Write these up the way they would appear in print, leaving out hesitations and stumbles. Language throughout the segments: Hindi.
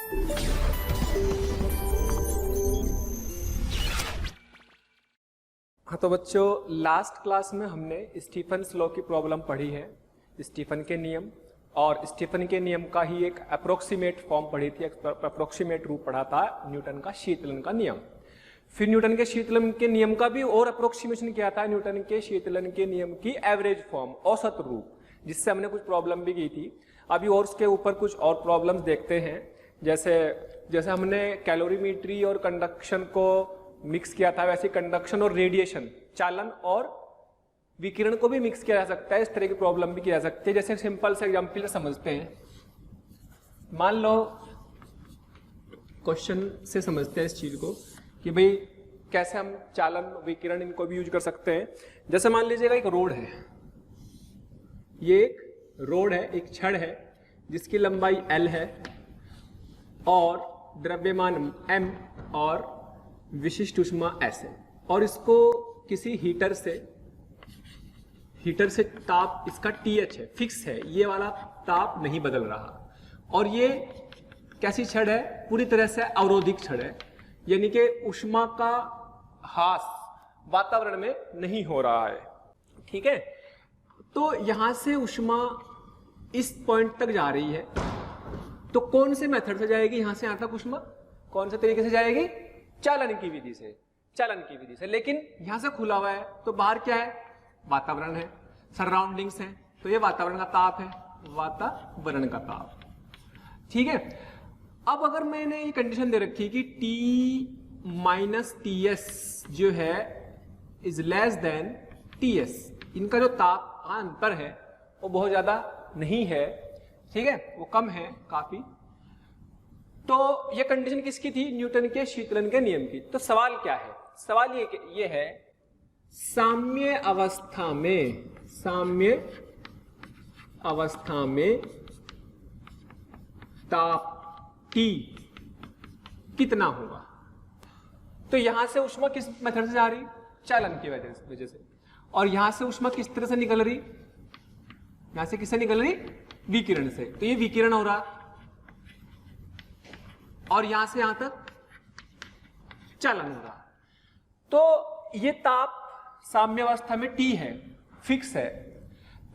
हाँ तो बच्चों, लास्ट क्लास में हमने स्टीफन्स लॉ की प्रॉब्लम पढ़ी है, स्टीफन के नियम, और स्टीफन के नियम का ही एक अप्रोक्सीमेट फॉर्म पढ़ी थी, अप्रोक्सीमेट रूप पढ़ा था न्यूटन का शीतलन का नियम। फिर न्यूटन के शीतलन के नियम का भी और अप्रोक्सीमेशन किया था, न्यूटन के शीतलन के नियम की एवरेज फॉर्म, औसत रूप, जिससे हमने कुछ प्रॉब्लम भी की थी। अभी और उसके ऊपर कुछ और प्रॉब्लम्स देखते हैं। जैसे हमने कैलोरीमेट्री और कंडक्शन को मिक्स किया था, वैसे कंडक्शन और रेडिएशन, चालन और विकिरण को भी मिक्स किया जा सकता है। इस तरह की प्रॉब्लम भी की जा सकती है। जैसे सिंपल से एग्जांपल समझते हैं। मान लो क्वेश्चन से समझते हैं इस चीज को कि भाई कैसे हम चालन विकिरण इनको भी यूज कर सकते हैं। जैसे मान लीजिएगा एक रोड है, ये एक रोड है, एक छड़ है जिसकी लंबाई L है और द्रव्यमान M और विशिष्ट ऊष्मा S है, और इसको किसी हीटर से ताप इसका TH है, फिक्स है, ये वाला ताप नहीं बदल रहा, और ये कैसी छड़ है, पूरी तरह से अवरोधिक छड़ है, यानी कि ऊष्मा का ह्रास वातावरण में नहीं हो रहा है। ठीक है, तो यहां से ऊष्मा इस पॉइंट तक जा रही है, तो कौन से मेथड से जाएगी यहां से यहां तक ऊष्मा, कौन से तरीके से जाएगी, चालन की विधि से। लेकिन यहां से खुला हुआ है तो बाहर क्या है, वातावरण है, सराउंडिंग्स है, तो ये वातावरण का ताप है, वातावरण का ताप। ठीक है, अब अगर मैंने ये कंडीशन दे रखी कि T माइनस TS जो है इज लेस देन TS, इनका जो ताप अंतर है वो बहुत ज्यादा नहीं है, ठीक है, वो कम है काफी। तो ये कंडीशन किसकी थी, न्यूटन के शीतलन के नियम की। तो सवाल क्या है, सवाल ये है साम्य अवस्था में ताप T कितना होगा। तो यहां से ऊष्मा किस मेथड से जा रही, चालन की वजह से, और यहां से ऊष्मा किस तरह से निकल रही, यहां से किससे निकल रही, विकिरण से, तो ये विकिरण हो रहा, और यहां से यहां तक चालन हो रहा। तो ये ताप साम्य अवस्था में T है, फिक्स है।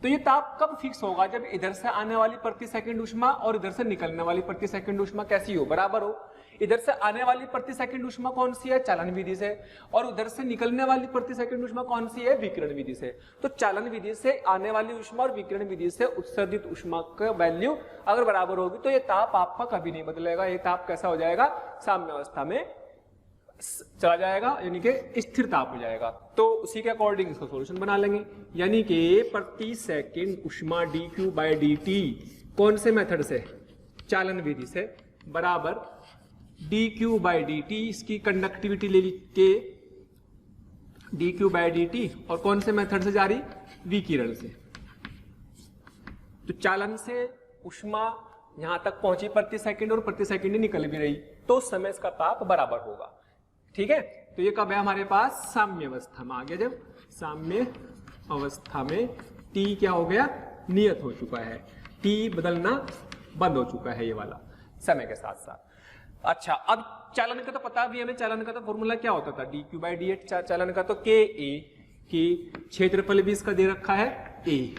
तो ये ताप कब फिक्स होगा, जब इधर से आने वाली प्रति सेकंड ऊष्मा और इधर से निकलने वाली प्रति सेकंड ऊष्मा कैसी हो, बराबर हो। इधर से आने वाली प्रति सेकंड ऊष्मा कौन सी है, चालन विधि से, और उधर से निकलने वाली प्रति सेकंड ऊष्मा कौन सी है, विकिरण विधि से। तो चालन विधि से आने वाली ऊष्मा और विकिरण विधि से उत्सर्जित ऊष्मा का वैल्यू अगर बराबर होगी तो ये ताप आपका कभी नहीं बदलेगा, ये ताप कैसा हो जाएगा, साम्य अवस्था में चला जाएगा, यानी कि स्थिर ताप हो जाएगा। तो उसी के अकॉर्डिंग इसका सॉल्यूशन बना लेंगे, यानी कि प्रति सेकंड ऊष्मा dQ/dt कौन से मेथड से, चालन विधि से, बराबर dQ/dt, इसकी कंडक्टिविटी ले ली के dQ/dt, और कौन से मेथड से जा रही, विकिरण से। तो चालन से ऊष्मा यहां तक पहुंची प्रति सेकंड और प्रति सेकंड निकल भी रही, तो उस समय इसका ताप बराबर होगा। ठीक है, तो ये कब है हमारे पास, साम्य अवस्था में आ गया। जब साम्य अवस्था में T क्या हो गया, नियत हो चुका है, T बदलना बंद हो चुका है ये वाला समय के साथ साथ। अच्छा, अब चालन का तो पता भी हमें, चालन का तो फॉर्मूला क्या होता था, dQ/dH चालन का, तो KA की क्षेत्रफल भी इसका दे रखा है A,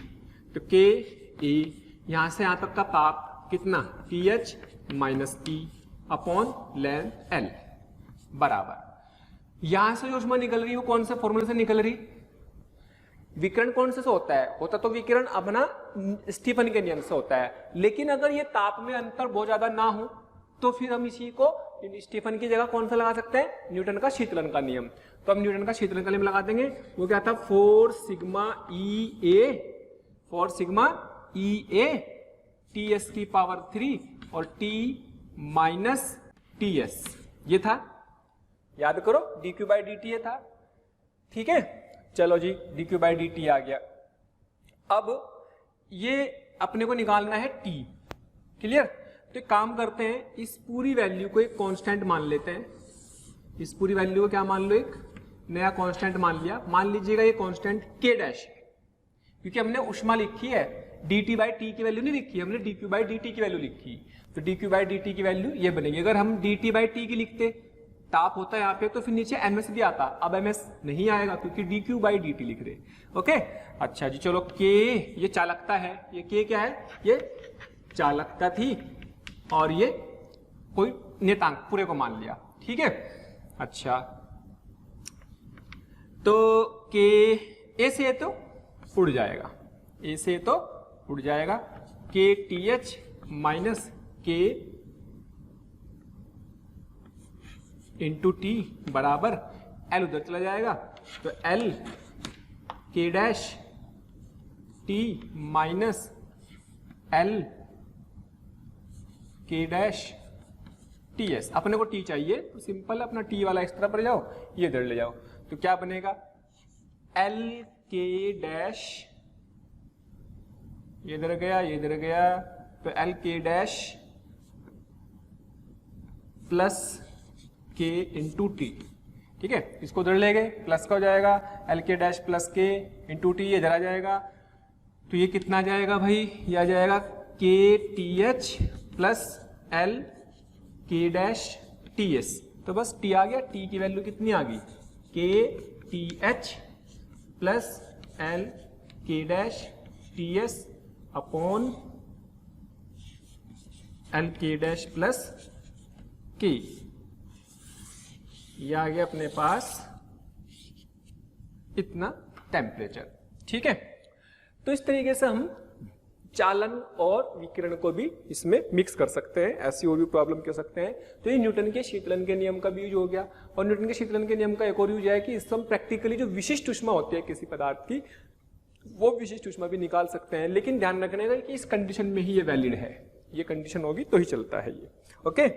तो KA यहां से यहां तक का ताप कितना, TH minus T upon length L, बराबर यहां से जो ऊष्मा निकल रही है वो कौन से फॉर्मूले से निकल रही, विकिरण कौन से होता है, होता तो विकिरण अपना स्टीफन के नियम से होता है। लेकिन अगर ये ताप में अंतर बहुत ज्यादा ना हो तो फिर हम इसी को स्टीफन की जगह कौन सा लगा सकते हैं, न्यूटन का शीतलन का नियम। तो हम न्यूटन का शीतलन का नियम लगा देंगे, वो क्या था, 4 सिग्मा EA TS की पावर 3 और T माइनस TS, ये था, याद करो dQ/dt ये था। ठीक है, चलो जी, dQ/dt आ गया। अब ये अपने को निकालना है T, क्लियर। तो एक काम करते हैं, इस पूरी वैल्यू को एक कांस्टेंट मान लेते हैं, इस पूरी वैल्यू को क्या मान लो, एक नया कांस्टेंट मान लिया। मान लीजिएगा ये कांस्टेंट K डैश है, क्योंकि हमने ऊष्मा लिखी है, dt/t की वैल्यू नहीं लिखी, हमने dQ/dt की वैल्यू लिखी। तो D Q by D T की वैल्यू ये बनेगी। अगर हम डी टी बाई टी की लिखते, ताप होता है यहाँ पे, तो फिर नीचे एमएस भी आता, अब एमएस नहीं आएगा क्योंकि D Q by D T लिख रहे। ओके, अच्छा जी, चलो के ये चालकता है, ये के क्या है, ये चालकता थी और ये कोई नियतांक पूरे को मान लिया, ठीक है। अच्छा, तो के ए से तो उड़ जाएगा, ए से तो उड़ जाएगा, के टी एच माइनस के इंटू टी बराबर एल उधर चला जाएगा, तो एल के डैश टी माइनस एल के डैश टी एस। अपने को टी चाहिए तो सिंपल अपना टी वाला इस तरफ पर जाओ, ये इधर ले जाओ, तो क्या बनेगा, एल के डैश, ये इधर गया, ये इधर गया, तो एल के डैश प्लस के इंटू टी, ठीक है। इसको उधर ले गए, प्लस का हो जाएगा, एल के डैश प्लस के इंटू टी, ये इधर आ जाएगा, तो ये कितना जाएगा भाई, ये आ जाएगा के टी एच प्लस एल के डैश टी एस। तो बस टी आ गया, टी की वैल्यू कितनी आ गई, के टी एच प्लस एल के dash T S upon L के डैश प्लस के, ये आ गया अपने पास इतना टेम्परेचर, ठीक है। तो इस तरीके से हम चालन और विकिरण को भी इसमें मिक्स कर सकते हैं, ऐसी और भी प्रॉब्लम कर सकते हैं। तो ये न्यूटन के शीतलन के नियम का भी यूज हो गया, और न्यूटन के शीतलन के नियम का एक और यूज है कि इससे हम प्रैक्टिकली जो विशिष्ट ऊष्मा होती है किसी पदार्थ की, वो विशिष्ट ऊष्मा भी निकाल सकते हैं, लेकिन ध्यान रखने का कि इस कंडीशन में ही ये वैलिड है, ये कंडीशन होगी तो ही चलता है ये। ओके,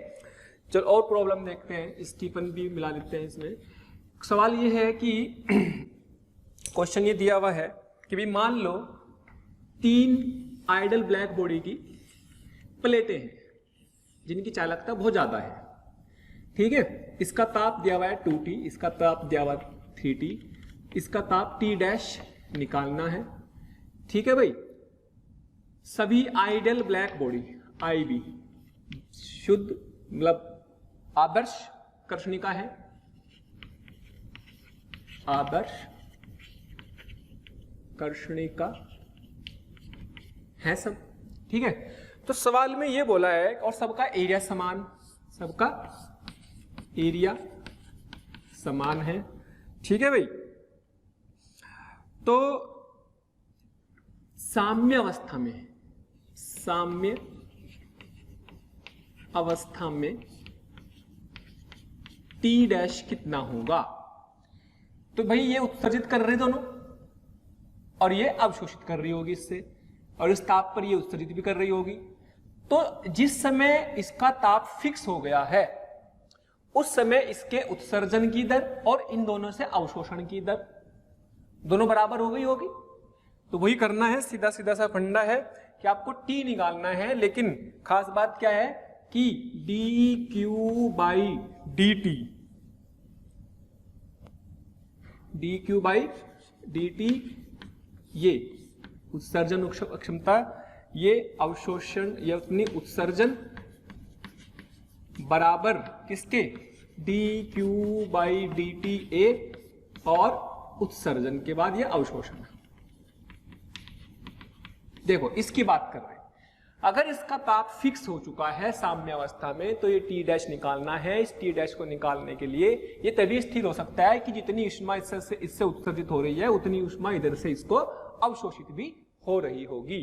चलो और प्रॉब्लम देखते हैं, स्टीफन भी मिला लेते हैं इसमें। सवाल ये है कि क्वेश्चन ये दिया हुआ है कि भाई मान लो 3 आइडल ब्लैक बॉडी की प्लेटें हैं जिनकी चालकता बहुत ज्यादा है, ठीक है। इसका ताप दिया हुआ है 2T, इसका ताप दिया हुआ 3T, इसका ताप T डैश निकालना है, ठीक है भाई। सभी आइडल ब्लैक बॉडी आईबी शुद्ध मतलब आदर्श कर्षणिका है, आदर्श कर्षणिका है सब, ठीक है। तो सवाल में ये बोला है और सबका एरिया समान, सबका एरिया समान है, ठीक है भाई। तो साम्य अवस्था में, साम्य अवस्था में T डैश कितना होगा, तो भाई ये उत्सर्जित कर रहे दोनों और ये अवशोषित कर रही होगी इससे, और इस ताप पर ये उत्सर्जित भी कर रही होगी। तो जिस समय इसका ताप फिक्स हो गया है उस समय इसके उत्सर्जन की दर और इन दोनों से अवशोषण की दर दोनों बराबर हो गई होगी। तो वही करना है, सीधा सीधा सा फंडा है कि आपको T निकालना है, लेकिन खास बात क्या है कि D Q by D T, D Q by D T ये उत्सर्जन क्षमता, ये अवशोषण या अपनी उत्सर्जन बराबर किसके, D Q by D T A, और उत्सर्जन के बाद ये अवशोषण। देखो इसकी बात कर रहे हैं, अगर इसका ताप फिक्स हो चुका है साम्य अवस्था में तो ये T डैश निकालना है। इस T डैश को निकालने के लिए ये तभी स्थिर हो सकता है कि जितनी ऊष्मा इससे उत्सर्जित हो रही है उतनी ऊष्मा इधर से इसको अवशोषित भी हो रही होगी,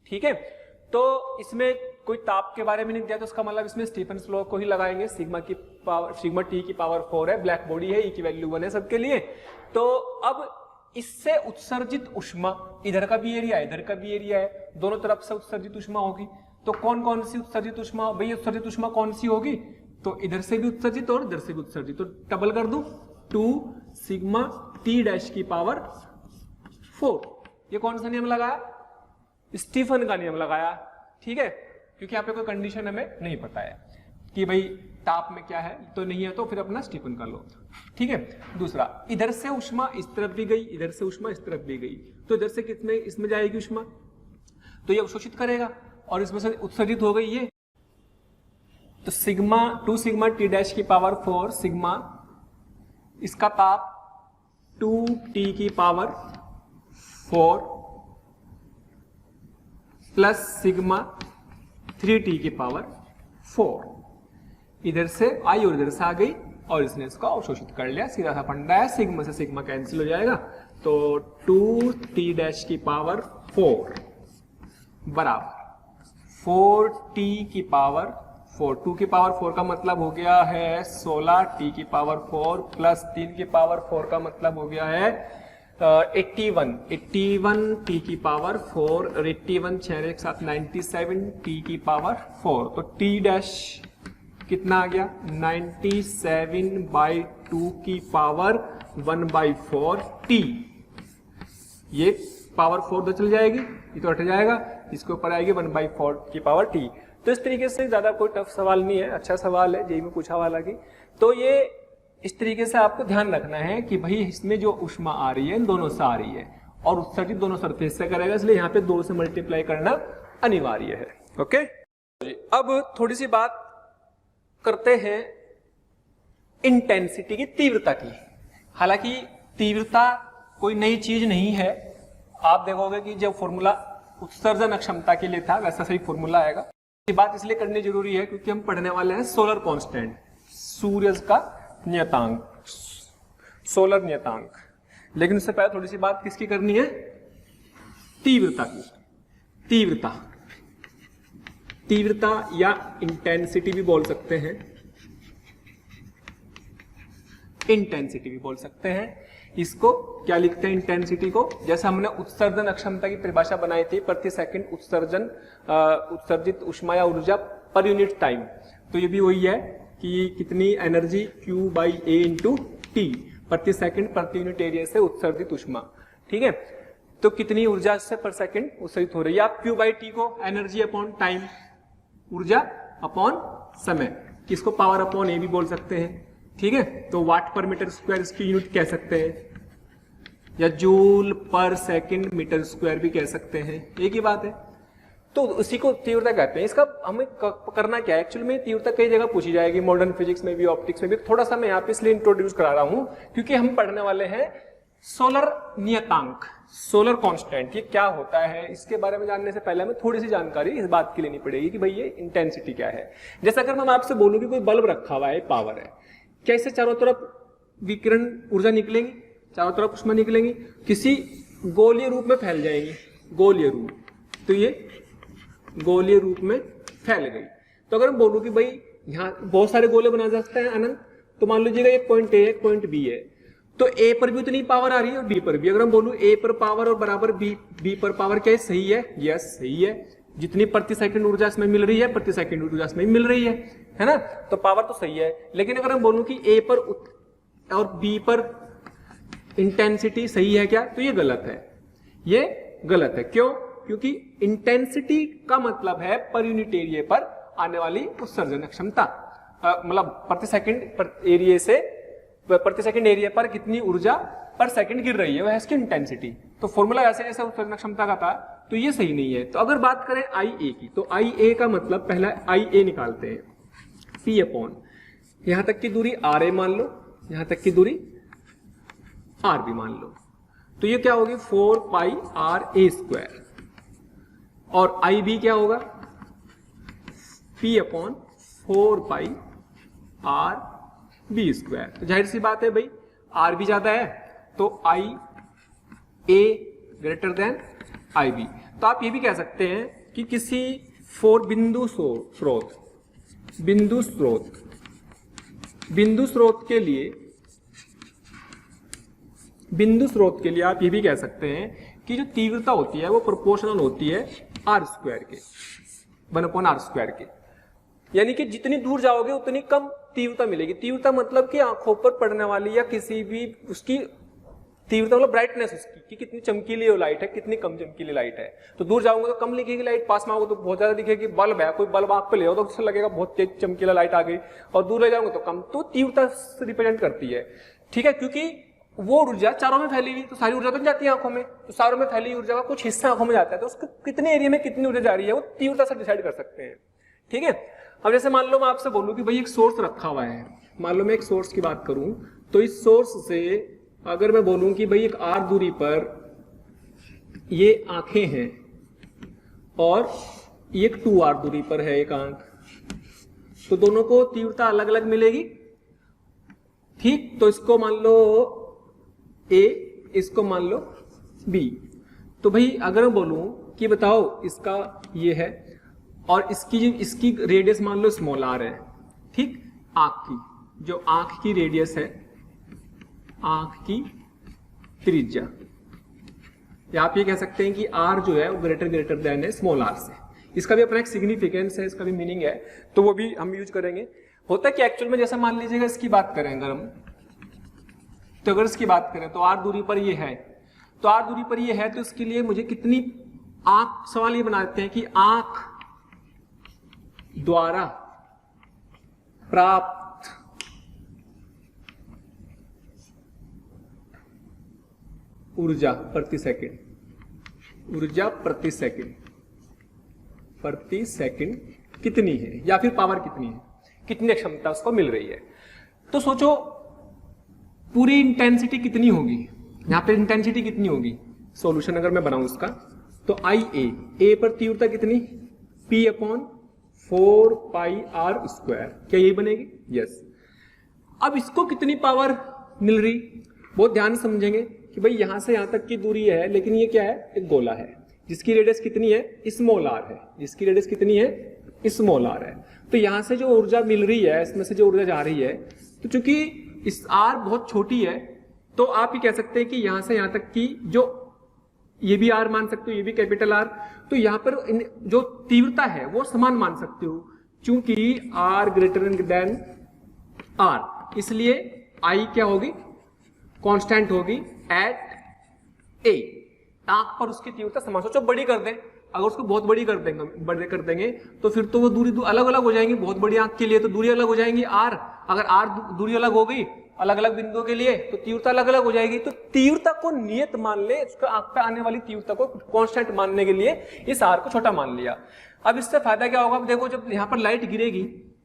ठीक है। तो इसमें कोई ताप के बारे में नहीं दिया, तो उसका मतलब इसमें स्टीफन लॉ को ही लगाएंगे। सिग्मा की पावर, सिग्मा T की पावर 4 है, ब्लैक बॉडी है, E की वैल्यू 1 है सबके लिए। तो अब इससे उत्सर्जित ऊष्मा, इधर का भी एरिया इधर का भी एरिया है, दोनों तरफ से उत्सर्जित ऊष्मा होगी। तो कौन कौन सी उत्सर्जित ऊष्मा, भाई उत्सर्जित ऊष्मा कौन सी होगी, तो इधर से भी उत्सर्जित और इधर से भी उत्सर्जित, तो डबल कर दूं 2 सिग्मा T डैश की पावर 4। ये कौन सा नियम लगाया, स्टीफन का नियम लगाया, ठीक है, क्योंकि यहाँ पे कोई कंडीशन हमें नहीं पता है कि भाई ताप में क्या है, तो नहीं है तो फिर अपना स्टीफन कर लो, ठीक है। दूसरा, इधर से ऊष्मा इस तरफ भी गई, इधर से ऊष्मा इस तरफ भी गई, तो इधर से कितने इसमें जाएगी ऊष्मा, तो ये अवशोषित करेगा, और इसमें से उत्सर्जित हो गई ये, तो सिग्मा 2 सिग्मा टी डैश की पावर 4 सिग्मा इसका ताप 2t की पावर 4 प्लस सिग्मा 3t की पावर 4। इधर से आई और इधर से आ गई और इसने इसको अवशोषित कर लिया। सीधा सा फंडा है, सिग्मा से सिग्मा कैंसिल हो जाएगा, तो 2t डैश की पावर 4 बराबर 4t की पावर 4। 2 की पावर 4 का मतलब हो गया है 16, t की पावर 4 प्लस 3 की पावर 4 का मतलब हो गया है 81 t की पावर 4 और 81 6 एक साथ 97 t की पावर 4। तो t डैश कितना आ गया 97/2 की पावर 1/4 t। ये पावर 4 तो चल जाएगी, ये तो हट जाएगा, इसके ऊपर आएगी 1/4 की पावर t। तो इस तरीके से ज्यादा कोई टफ सवाल नहीं है, अच्छा सवाल है, जेईई में पूछा वाला की। तो ये इस तरीके से आपको ध्यान रखना है कि भाई इसमें जो ऊष्मा आ रही है इन दोनों से आ रही है और उत्सर्जित दोनों सरफेस से करेगा, इसलिए यहाँ पे 2 से मल्टीप्लाई करना अनिवार्य है। ओके, अब थोड़ी सी बात करते हैं इंटेंसिटी की, तीव्रता की। हालांकि तीव्रता कोई नई चीज नहीं है, आप देखोगे कि जब फॉर्मूला उत्सर्जन क्षमता के लिए था वैसा सही फॉर्मूला आएगा। ये बात इसलिए करनी जरूरी है क्योंकि हम पढ़ने वाले हैं सोलर कांस्टेंट, सूर्य का नियतांक, सोलर नियतांक। लेकिन उससे पहले थोड़ी सी बात किसकी करनी है, तीव्रता की। तीव्रता या इंटेंसिटी भी बोल सकते हैं, इंटेंसिटी भी बोल सकते हैं। इसको क्या लिखते हैं इंटेंसिटी को, जैसे हमने उत्सर्जन अक्षमता की परिभाषा बनाई थी, प्रति सेकंड उत्सर्जित ऊष्मा या ऊर्जा पर यूनिट टाइम। तो ये भी वही है कि कितनी एनर्जी Q/A इंटू टी, प्रति सेकंड प्रति यूनिट एरिया से उत्सर्जित ऊष्मा। ठीक है, तो कितनी ऊर्जा से पर सेकंड उत्सर्जित हो रही है। आप Q/T को एनर्जी अपॉन टाइम, ऊर्जा अपॉन समय, इसको पावर अपॉन ए भी बोल सकते हैं। ठीक है, तो वाट पर मीटर स्क्वायर इसकी यूनिट कह सकते हैं, या जूल पर सेकंड मीटर स्क्वायर भी कह सकते हैं, एक ही बात है। तो उसी को तीव्रता कहते हैं। इसका हमें करना क्या है, एक्चुअली में तीव्रता कई जगह पूछी जाएगी, मॉडर्न फिजिक्स में भी, ऑप्टिक्स में भी। थोड़ा सा मैं यहाँ पे इसलिए इंट्रोड्यूस करा रहा हूं क्योंकि हम पढ़ने वाले हैं सोलर नियतांक, सोलर कांस्टेंट। ये क्या होता है, इसके बारे में जानने से पहले हमें थोड़ी सी जानकारी इस बात की लेनी पड़ेगी कि भाई ये इंटेंसिटी क्या है। जैसे अगर मैं आपसे बोलूं कि कोई बल्ब रखा हुआ है, पावर है, क्या इससे चारों तरफ विकिरण ऊर्जा निकलेंगी, चारों तरफ ऊष्मा निकलेंगी, किसी गोलीय रूप में फैल जाएंगी, गोलीय रूप। तो ये गोलीय रूप में फैल गई। तो अगर हम बोलूं कि भाई यहाँ बहुत सारे गोले बना जा सकते हैं अनंत, तो मान लीजिएगा एक पॉइंट ए, एक पॉइंट बी है, तो ए पर भी उतनी पावर आ रही है और बी पर भी। अगर हम बोलूं ए पर पावर और बराबर बी पर पावर, क्या सही है? यस, सही है। जितनी प्रति सेकंड ऊर्जा इसमें मिल रही है, प्रति सेकंड ऊर्जा इसमें मिल रही है ना, तो पावर तो सही है। लेकिन अगर हम बोलूं कि ए पर और बी पर इंटेंसिटी सही है क्या, तो ये गलत है, ये गलत है। क्यों? क्योंकि इंटेंसिटी का मतलब है पर यूनिट एरिया पर आने वाली उत्सर्जन क्षमता, मतलब प्रति सेकंड एरिया से प्रति सेकंड एरिया पर कितनी ऊर्जा पर सेकंड गिर रही है, वह इसकी इंटेंसिटी। तो फॉर्मूला ऐसे जैसे उत्सर्जन क्षमता का था, तो ये सही नहीं है। तो अगर बात करें IA की, तो IA का मतलब पहला IA निकालते हैं, P अपॉन यहां तक की दूरी RA मान लो, यहां तक की दूरी RB मान लो, तो ये क्या होगी 4πRA²। और IB क्या होगा P अपॉन 4πRB²। तो जाहिर सी बात है भाई RB ज्यादा है, तो IA ग्रेटर देन IB। तो आप ये भी कह सकते हैं कि किसी बिंदु स्रोत के लिए आप ये भी कह सकते हैं कि जो तीव्रता होती है वो प्रोपोर्शनल होती है R² के, 1/R² के। यानी कि जितनी दूर जाओगे उतनी कम तीव्रता मिलेगी। तीव्रता मतलब कि आंखों पर पड़ने वाली या किसी भी उसकी तीव्रता मतलब ब्राइटनेस उसकी, कि कितनी चमकीली लाइट है, कितनी कम चमकीली लाइट है। तो दूर जाओगे तो कम दिखेगी लाइट, पास में आओगे तो बहुत ज्यादा दिखेगी। बल्ब है, कोई बल्ब आंख पे ले आओ तो उससे लगेगा बहुत तेज चमकीला लाइट आ गई, और दूर ले जाओगे तो कम। तो तीव्रता रिप्रेजेंट करती है, ठीक है, क्योंकि वो ऊर्जा चारों में फैली हुई, तो सारी ऊर्जा तो नहीं जाती है आंखों में, तो चारों में फैली ऊर्जा का कुछ हिस्सा आंखों में जाता है, तो उसके कितने एरिया में कितनी ऊर्जा जा रही है वो तीव्रता से डिसाइड कर सकते हैं। ठीक है, अब जैसे मान लो मैं आपसे बोलूं कि भाई एक सोर्स रखा हुआ है, मान लो मैं एक सोर्स की बात करूं, तो इस सोर्स से अगर मैं बोलूं कि भाई एक r दूरी पर ये आंखें हैं और एक 2r दूरी पर है एक आंख, तो दोनों को तीव्रता अलग अलग मिलेगी, ठीक। तो इसको मान लो A, इसको मान लो B। तो भाई अगर मैं बोलूं कि बताओ इसका ये है और इसकी रेडियस मान लो स्मॉल r है, ठीक। आंख की, जो आंख की रेडियस है, आंख की त्रिज्या, या आप ये कह सकते हैं कि r जो है वो ग्रेटर देन है स्मॉल r से। इसका भी अपना एक सिग्निफिकेंस है, इसका भी मीनिंग है, तो वो भी हम यूज करेंगे। होता है कि एक्चुअल में जैसा मान लीजिएगा इसकी बात करें अगर हम, तो अगर इसकी बात करें तो r दूरी पर ये है, तो r दूरी पर ये है, तो इसके लिए मुझे कितनी आंख, सवाल ये बनाते हैं कि आंख द्वारा प्राप्त ऊर्जा प्रति सेकंड, ऊर्जा प्रति सेकंड कितनी है, या फिर पावर कितनी है, कितनी क्षमता उसको मिल रही है। तो सोचो पूरी इंटेंसिटी कितनी होगी, यहां पर इंटेंसिटी कितनी होगी। सॉल्यूशन अगर मैं बनाऊं इसका, तो IA पर तीव्रता कितनी, P/4πr², क्या यही बनेगी, यस। अब इसको कितनी पावर मिल रही, बहुत ध्यान से समझेंगे कि भाई यहां से यहां तक की दूरी है, लेकिन ये क्या है, एक गोला है जिसकी रेडियस कितनी है, स्मॉल r है, जिसकी रेडियस कितनी है, स्मॉल r है। तो यहां से जो ऊर्जा मिल रही है, इसमें से जो ऊर्जा जा रही है, तो चूंकि इस r बहुत छोटी है, तो आप ये कह सकते हैं कि यहां से यहां तक की जो, ये भी r मान सकते हो, ये भी कैपिटल R, तो यहां पर जो तीव्रता है वो समान मान सकते हो, क्योंकि r ग्रेटर देन r, इसलिए I क्या होगी, कांस्टेंट होगी एट A। आंख पर उसकी तीव्रता समान, सोचो बड़ी कर दें, अगर उसको बहुत बड़ी कर देंगे तो फिर तो वो दूरी अलग अलग हो जाएंगी, बहुत बड़ी आंख के लिए तो दूरी अलग हो जाएंगी r, अगर r दूरी अलग हो गई अलग अलग बिंदुओं के लिए तो तीव्रता अलग अलग हो जाएगी। तो तीव्रता को नियत मान ले, उसको आंख पे आने वाली तीव्रता को कांस्टेंट मानने के लिए इस r को छोटा मान लिया। अब इससे फायदा क्या होगा, अब देखो जब यहाँ पर लाइट गिरेगी,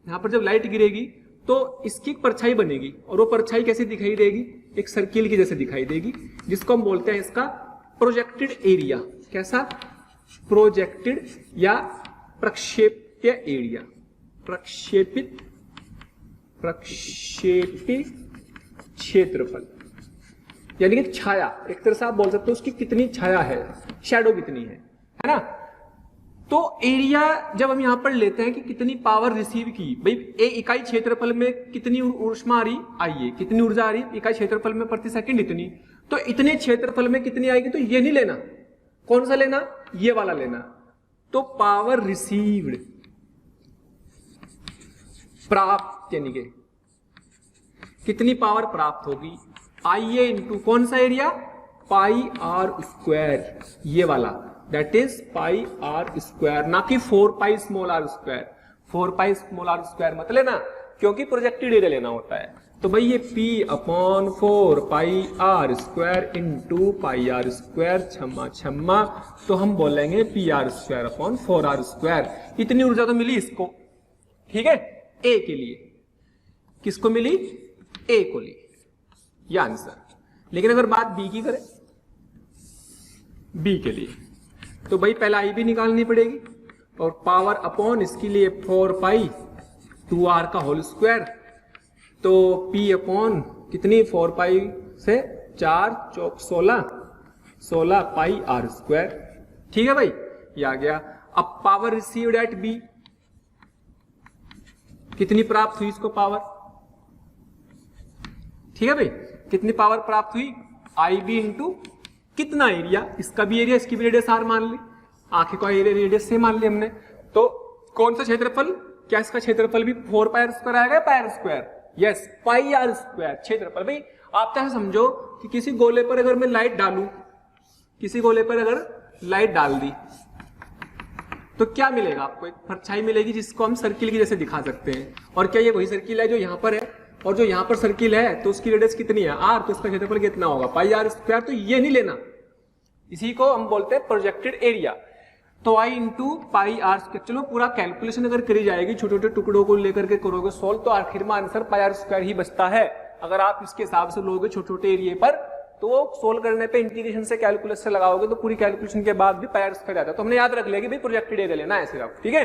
यहाँ पर जब लाइट गिरेगी तो इसकी एक परछाई बनेगी, और वो परछाई कैसे दिखाई देगी, एक सर्किल की जैसे दिखाई देगी, जिसको हम बोलते हैं इसका प्रोजेक्टेड एरिया। कैसा, प्रोजेक्टेड या प्रक्षेप्य एरिया, प्रक्षेपित क्षेत्रफल, यानी कि छाया, एक तरह से आप बोल सकते हो उसकी कितनी छाया है, शैडो कितनी है ना। तो एरिया जब हम यहां पर लेते हैं कि कितनी पावर रिसीव की, भाई एक इकाई क्षेत्रफल में कितनी ऊष्मा आ रही, आइए कितनी ऊर्जा आ रही इकाई क्षेत्रफल में प्रति सेकंड इतनी, तो इतने क्षेत्रफल में कितनी आएगी, तो ये नहीं लेना, कौन सा लेना, ये वाला लेना। तो पावर रिसीव्ड, प्राप्त यानी कि कितनी पावर प्राप्त होगी, IA इंटू कौन सा एरिया, πr², ये वाला, दैट इज πr², ना कि 4π स्मॉल r²। 4π स्मॉल r² मत लेना, क्योंकि प्रोजेक्टेड एरिया लेना होता है। तो भाई ये P/4πr² इंटू πr², क्षमा, तो हम बोलेंगे PR²/4r²। इतनी ऊर्जा तो मिली इसको, ठीक है, A के लिए, किसको मिली, A को ली, ये आंसर। लेकिन अगर बात B की करें, B के लिए, तो भाई पहला I भी निकालनी पड़ेगी, और पावर अपॉन इसके लिए 4π 2r का होल स्क्वायर, तो P अपॉन कितनी, 4π से 4 चौक 16 πr², ठीक है भाई, ये आ गया। अब पावर रिसीव्ड एट B, कितनी प्राप्त हुई इसको पावर, ठीक है भाई, कितनी पावर प्राप्त हुई, IB इंटू कितना एरिया, इसका भी एरिया इसकी भी रेडियस r मान ली, आंखें का एरिया रेडियस से मान ली हमने, तो कौन सा क्षेत्रफल, क्या इसका क्षेत्रफल भी 4πr² आएगा, πr², यस, πr² क्षेत्रफल। भाई आप तो समझो कि किसी गोले पर अगर मैं लाइट डालूं, किसी गोले पर अगर लाइट डाल दी तो क्या मिलेगा आपको, एक परछाई मिलेगी जिसको हम सर्किल की जैसे दिखा सकते हैं। और क्या ये वही सर्किल है जो यहाँ पर है, और जो यहाँ पर सर्किल है तो उसकी रेडियस कितनी है, r, तो इसका क्षेत्रफल कितना होगा, πr²। तो ये नहीं लेना, इसी को हम बोलते हैं प्रोजेक्टेड एरिया। तो आई इंटू पाई आर स्क्वायर। चलो पूरा कैलकुलेशन अगर करी जाएगी, छोटे छोटे टुकड़ों को लेकर के करोगे सोल्व, तो आखिर में आंसर पाई आर स्क्वायर ही बचता है। अगर आप इसके हिसाब से लोगे छोटे छोटे एरिया पर, तो सोल्व करने पे इंटीग्रेशन से कैलकुलेशन से लगाओगे तो पूरी कैलकुलेशन के बाद भी पाई आर स्क्वायर आता है। तो हमने याद रख लिया कि भाई प्रोजेक्टेड एरिया लेना है सिर्फ, ठीक है।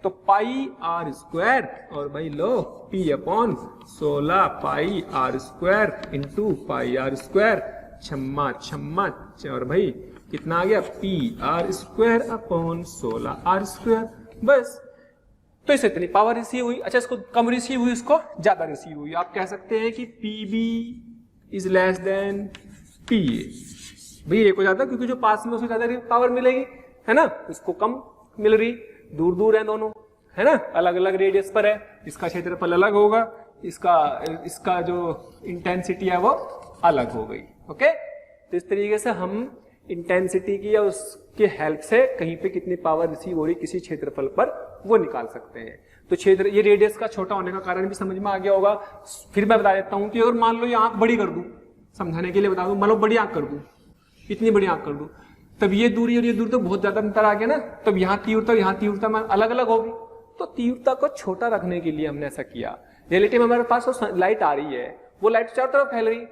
तो पाई आर स्क्वायर और भाई लो P upon 16 pi R square into pi R square, छम्मा छम्मा, और भाई कितना आ गया, P R square upon 16 R square, बस। तो इससे इतनी पावर रिसीव हुई। अच्छा, इसको कम रिसीव हुई, इसको ज्यादा रिसीव हुई। आप कह सकते हैं कि P B is less than P A. भाई एक हो जाता क्योंकि जो पास में उसको ज्यादा पावर मिलेगी, है ना, उसको कम मिल रही, दूर दूर है दोनों, है ना, अलग अलग रेडियस पर है, इसका क्षेत्रफल अलग होगा, इसका जो इंटेंसिटी है वो अलग हो गई। ओके, तो इस तरीके से हम इंटेंसिटी की या उसके हेल्प से कहीं पे कितनी पावर रिसीव हो रही किसी क्षेत्रफल पर वो निकाल सकते हैं। तो क्षेत्र, ये रेडियस का छोटा होने का कारण भी समझ में आ गया होगा। फिर मैं बता देता हूं कि अगर मान लो ये आंख बड़ी कर दूं, समझाने के लिए बता दूं, मान लो बड़ी आंख कर दूं, इतनी बड़ी आंख कर दूं, तब ये दूरी और ये दूरी तो बहुत ज्यादा अंतर आ गया ना, तब यहाँ तीव्रता और यहाँ तीव्रता में अलग अलग होगी। तो तीव्रता को छोटा रखने के लिए हमने ऐसा किया। रिलेटिव हमारे पास वो लाइट आ रही है, वो लाइट चारों तरफ फैल रही,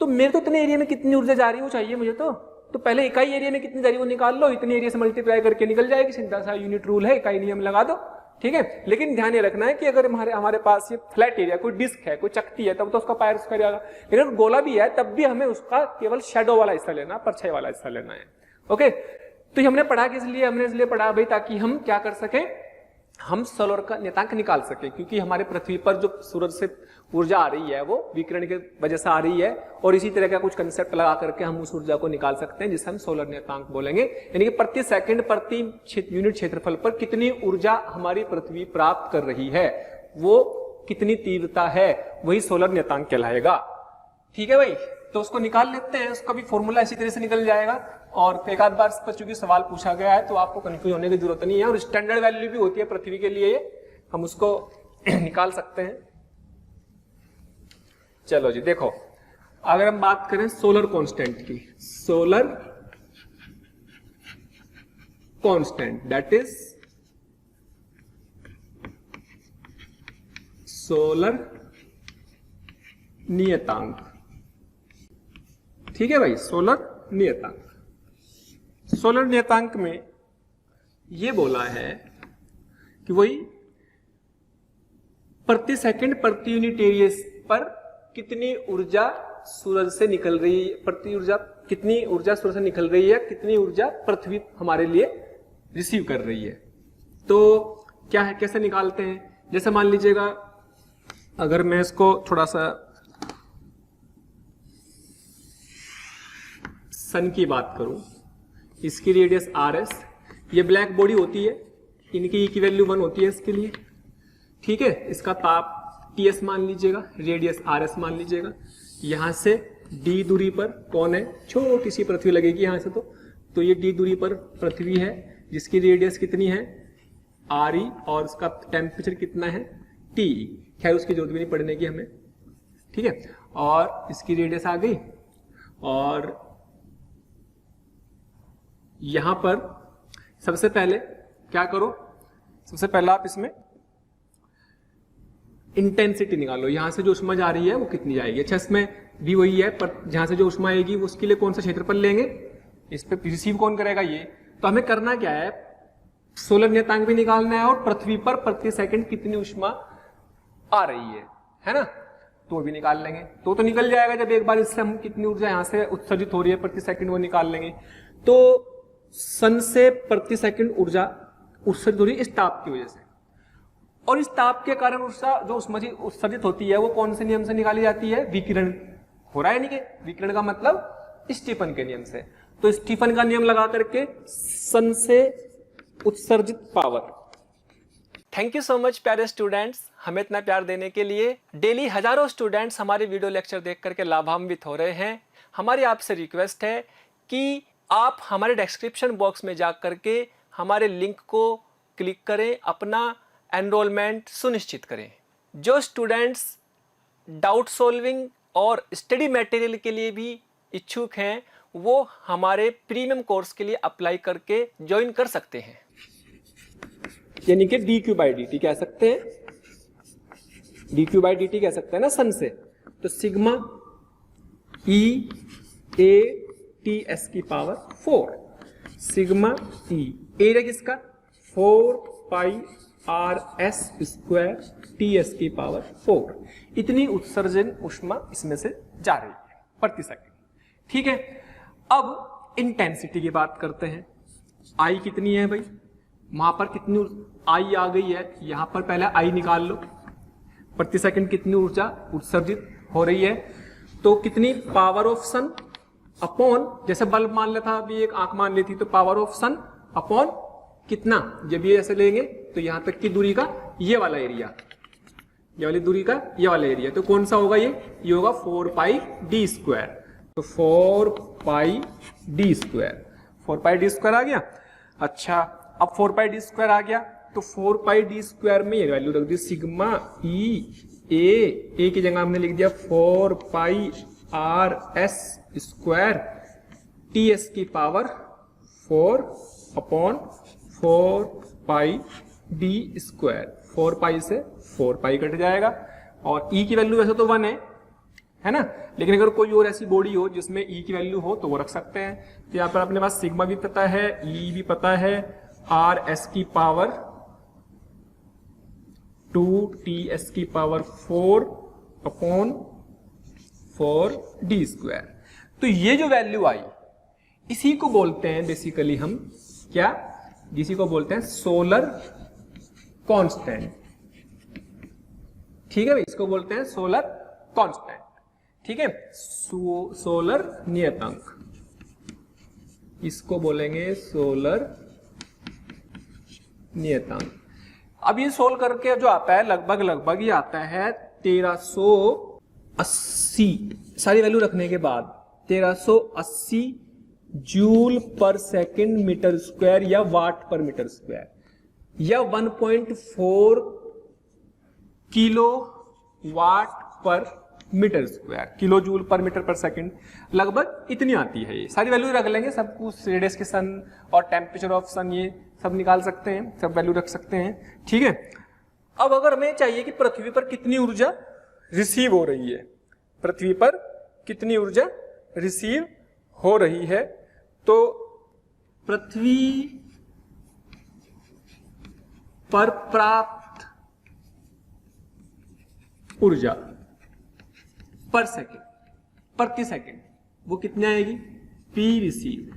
तो मेरे तो इतने एरिया में कितनी ऊर्जा जा रही है वो चाहिए मुझे, तो पहले इकाई एरिया में कितनी जा रही है वो निकाल लो, इतने एरिया से मल्टीप्लाई करके निकल जाएगी, सीधा सा यूनिट रूल है, इकाई नियम लगा दो, ठीक है। लेकिन ध्यान ये रखना है कि अगर हमारे पास ये फ्लैट एरिया, कोई डिस्क है, कोई चकती है, तब तो उसका पाई आर स्क्वायर आएगा। लेकिन अगर गोला भी है तब भी हमें उसका केवल शेडो वाला हिस्सा लेना, परछाई वाला हिस्सा लेना है। ओके, तो हमने पढ़ा किस लिए, हमने इसलिए पढ़ा भाई ताकि हम क्या कर सके, हम सोलर का नियतांक निकाल सके, क्योंकि हमारे पृथ्वी पर जो सूरज से ऊर्जा आ रही है वो विकिरण की वजह से आ रही है, और इसी तरह का कुछ कंसेप्ट लगा करके हम उस ऊर्जा को निकाल सकते हैं, जिसे हम सोलर नियतांक बोलेंगे। यानी कि प्रति सेकंड प्रति यूनिट क्षेत्रफल पर कितनी ऊर्जा हमारी पृथ्वी प्राप्त कर रही है, वो कितनी तीव्रता है, वही सोलर नियतांक कहलाएगा। ठीक है भाई, तो उसको निकाल लेते हैं, उसका भी फॉर्मूला इसी तरह से निकल जाएगा। और एक आध बार इस पर चूंकि सवाल पूछा गया है तो आपको कंफ्यूज होने की जरूरत नहीं है, और स्टैंडर्ड वैल्यू भी होती है पृथ्वी के लिए, हम उसको निकाल सकते हैं। चलो जी, देखो अगर हम बात करें सोलर कांस्टेंट की, solar constant that is solar नियतांक। ठीक है भाई, सोलर नियतांक। सोलर नियतांक में ये बोला है कि वही प्रति सेकंड प्रति यूनिट एरिया पर कितनी ऊर्जा सूरज से निकल रही है, कितनी ऊर्जा सूरज से निकल रही है, कितनी ऊर्जा पृथ्वी हमारे लिए रिसीव कर रही है। तो क्या है, कैसे निकालते हैं, जैसे मान लीजिएगा अगर मैं इसको थोड़ा सा सन की बात करूं, इसकी रेडियस आर एस, ये ब्लैक बॉडी होती है, इनकी की वैल्यू 1 होती है इसके लिए, ठीक है। इसका ताप टी एस मान लीजिएगा, रेडियस आर एस मान लीजिएगा। यहां से डी दूरी पर कौन है, छोटी सी पृथ्वी लगेगी यहां से, तो ये डी दूरी पर पृथ्वी है जिसकी रेडियस कितनी है आर ई, और इसका टेम्परेचर कितना है टी। खैर उसकी जरूरत भी नहीं पड़ने की हमें, ठीक है। और इसकी रेडियस आ गई, और यहां पर सबसे पहले क्या करो, सबसे पहले आप इसमें इंटेंसिटी निकालो, यहां से जो उष्मा जा रही है वो कितनी जाएगी। अच्छा, इसमें भी वही है, पर जहां से जो उष्मा आएगी वो उसके लिए कौन सा क्षेत्रफल लेंगे, इस पे रिसीव कौन करेगा ये। तो हमें करना क्या है, सोलर नियतांक भी निकालना है और पृथ्वी पर प्रति सेकंड कितनी उष्मा आ रही है ना, तो वो भी निकाल लेंगे। तो निकल जाएगा जब एक बार इससे हम कितनी ऊर्जा यहां से उत्सर्जित हो रही है प्रति सेकंड वो निकाल लेंगे। तो सन से प्रति सेकंड ऊर्जा उत्सर्जित हो रही है इस ताप की वजह से, और इस ताप के कारण ऊर्जा जो उत्सर्जित होती है वो कौन से नियम से निकाली जाती है, विकिरण हो रहा है, नहीं कि विकिरण का मतलब स्टीफन के नियम से। तो स्टीफन का नियम लगा करके सन से उत्सर्जित power. Thank you so much प्यारे स्टूडेंट्स, हमें इतना प्यार देने के लिए। डेली हजारों स्टूडेंट्स हमारे वीडियो लेक्चर देख करके लाभान्वित हो रहे हैं। हमारी आपसे रिक्वेस्ट है कि आप हमारे डिस्क्रिप्शन बॉक्स में जा करके हमारे लिंक को क्लिक करें, अपना एनरोलमेंट सुनिश्चित करें। जो स्टूडेंट्स डाउट सॉल्विंग और स्टडी मटेरियल के लिए भी इच्छुक हैं वो हमारे प्रीमियम कोर्स के लिए अप्लाई करके ज्वाइन कर सकते हैं। यानी कि dq/dt कह सकते हैं, dq/dt कह सकते हैं ना सन से। तो sigma E A T S की पावर 4, सिग्मा E एरिया किसका 4 पाई R S square T S की पावर 4, इतनी उत्सर्जन ऊष्मा इसमें से जा रही है प्रति सेकंड। ठीक है, अब इंटेंसिटी की बात करते हैं। आई कितनी है भाई, वहां पर कितनी आई आ गई है, यहां पर पहले आई निकाल लो, प्रति सेकंड कितनी ऊर्जा उत्सर्जित हो रही है। तो कितनी पावर ऑफ सन अपॉन, जैसे बल्ब मान लेता अभी एक आंख मान लेती, तो पावर ऑफ सन अपॉन कितना, जब ये ऐसे लेंगे तो यहां तक की दूरी का ये वाला एरिया, ये वाली दूरी का ये वाला एरिया, तो कौन सा होगा ये होगा 4 पाई डी स्क्वायर। तो 4 pi D square, 4 pi D square आ गया। अच्छा, अब 4 पाई डी स्क्वायर आ गया तो 4 पाई डी स्क्वायर में ये वैल्यू रख दी सिग्मा ई ए की जगह हमने लिख दिया 4 pi R S square T S की power 4 upon 4 pi D square. 4 pi से 4 पाई कट जाएगा और ई की वैल्यू वैसे तो 1 है ना, लेकिन अगर कोई और ऐसी बॉडी हो जिसमें ई की वैल्यू हो तो वो रख सकते हैं। तो यहाँ पर अपने पास सिग्मा भी पता है, ई भी पता है, आर एस की पावर 2 टी एस की पावर 4 अपॉन 4 डी स्क्वायर। तो ये जो वैल्यू आई इसी को बोलते हैं बेसिकली हम क्या, जिसी को बोलते हैं सोलर कांस्टेंट। ठीक है भाई, इसको बोलते हैं सोलर कांस्टेंट। ठीक है, सोलर नियतांक, इसको बोलेंगे सोलर नियतांक। अब ये सोल्व करके जो आता है लगभग ये आता है 1380, सारी वैल्यू रखने के बाद 1380 जूल पर सेकंड मीटर स्क्वायर या वाट पर मीटर स्क्वायर या 1.4 किलो वाट पर मीटर स्क्वायर, किलो जूल पर मीटर पर सेकंड, लगभग इतनी आती है। ये सारी वैल्यू रख लेंगे, सब कुछ रेडियस के सन और टेम्परेचर ऑफ सन ये सब निकाल सकते हैं, सब वैल्यू रख सकते हैं। ठीक है, अब अगर हमें चाहिए कि पृथ्वी पर कितनी ऊर्जा रिसीव हो रही है, पृथ्वी पर कितनी ऊर्जा रिसीव हो रही है, तो पृथ्वी पर प्राप्त ऊर्जा पर सेकेंड, प्रति सेकेंड, वो कितनी आएगी, पी रिसीव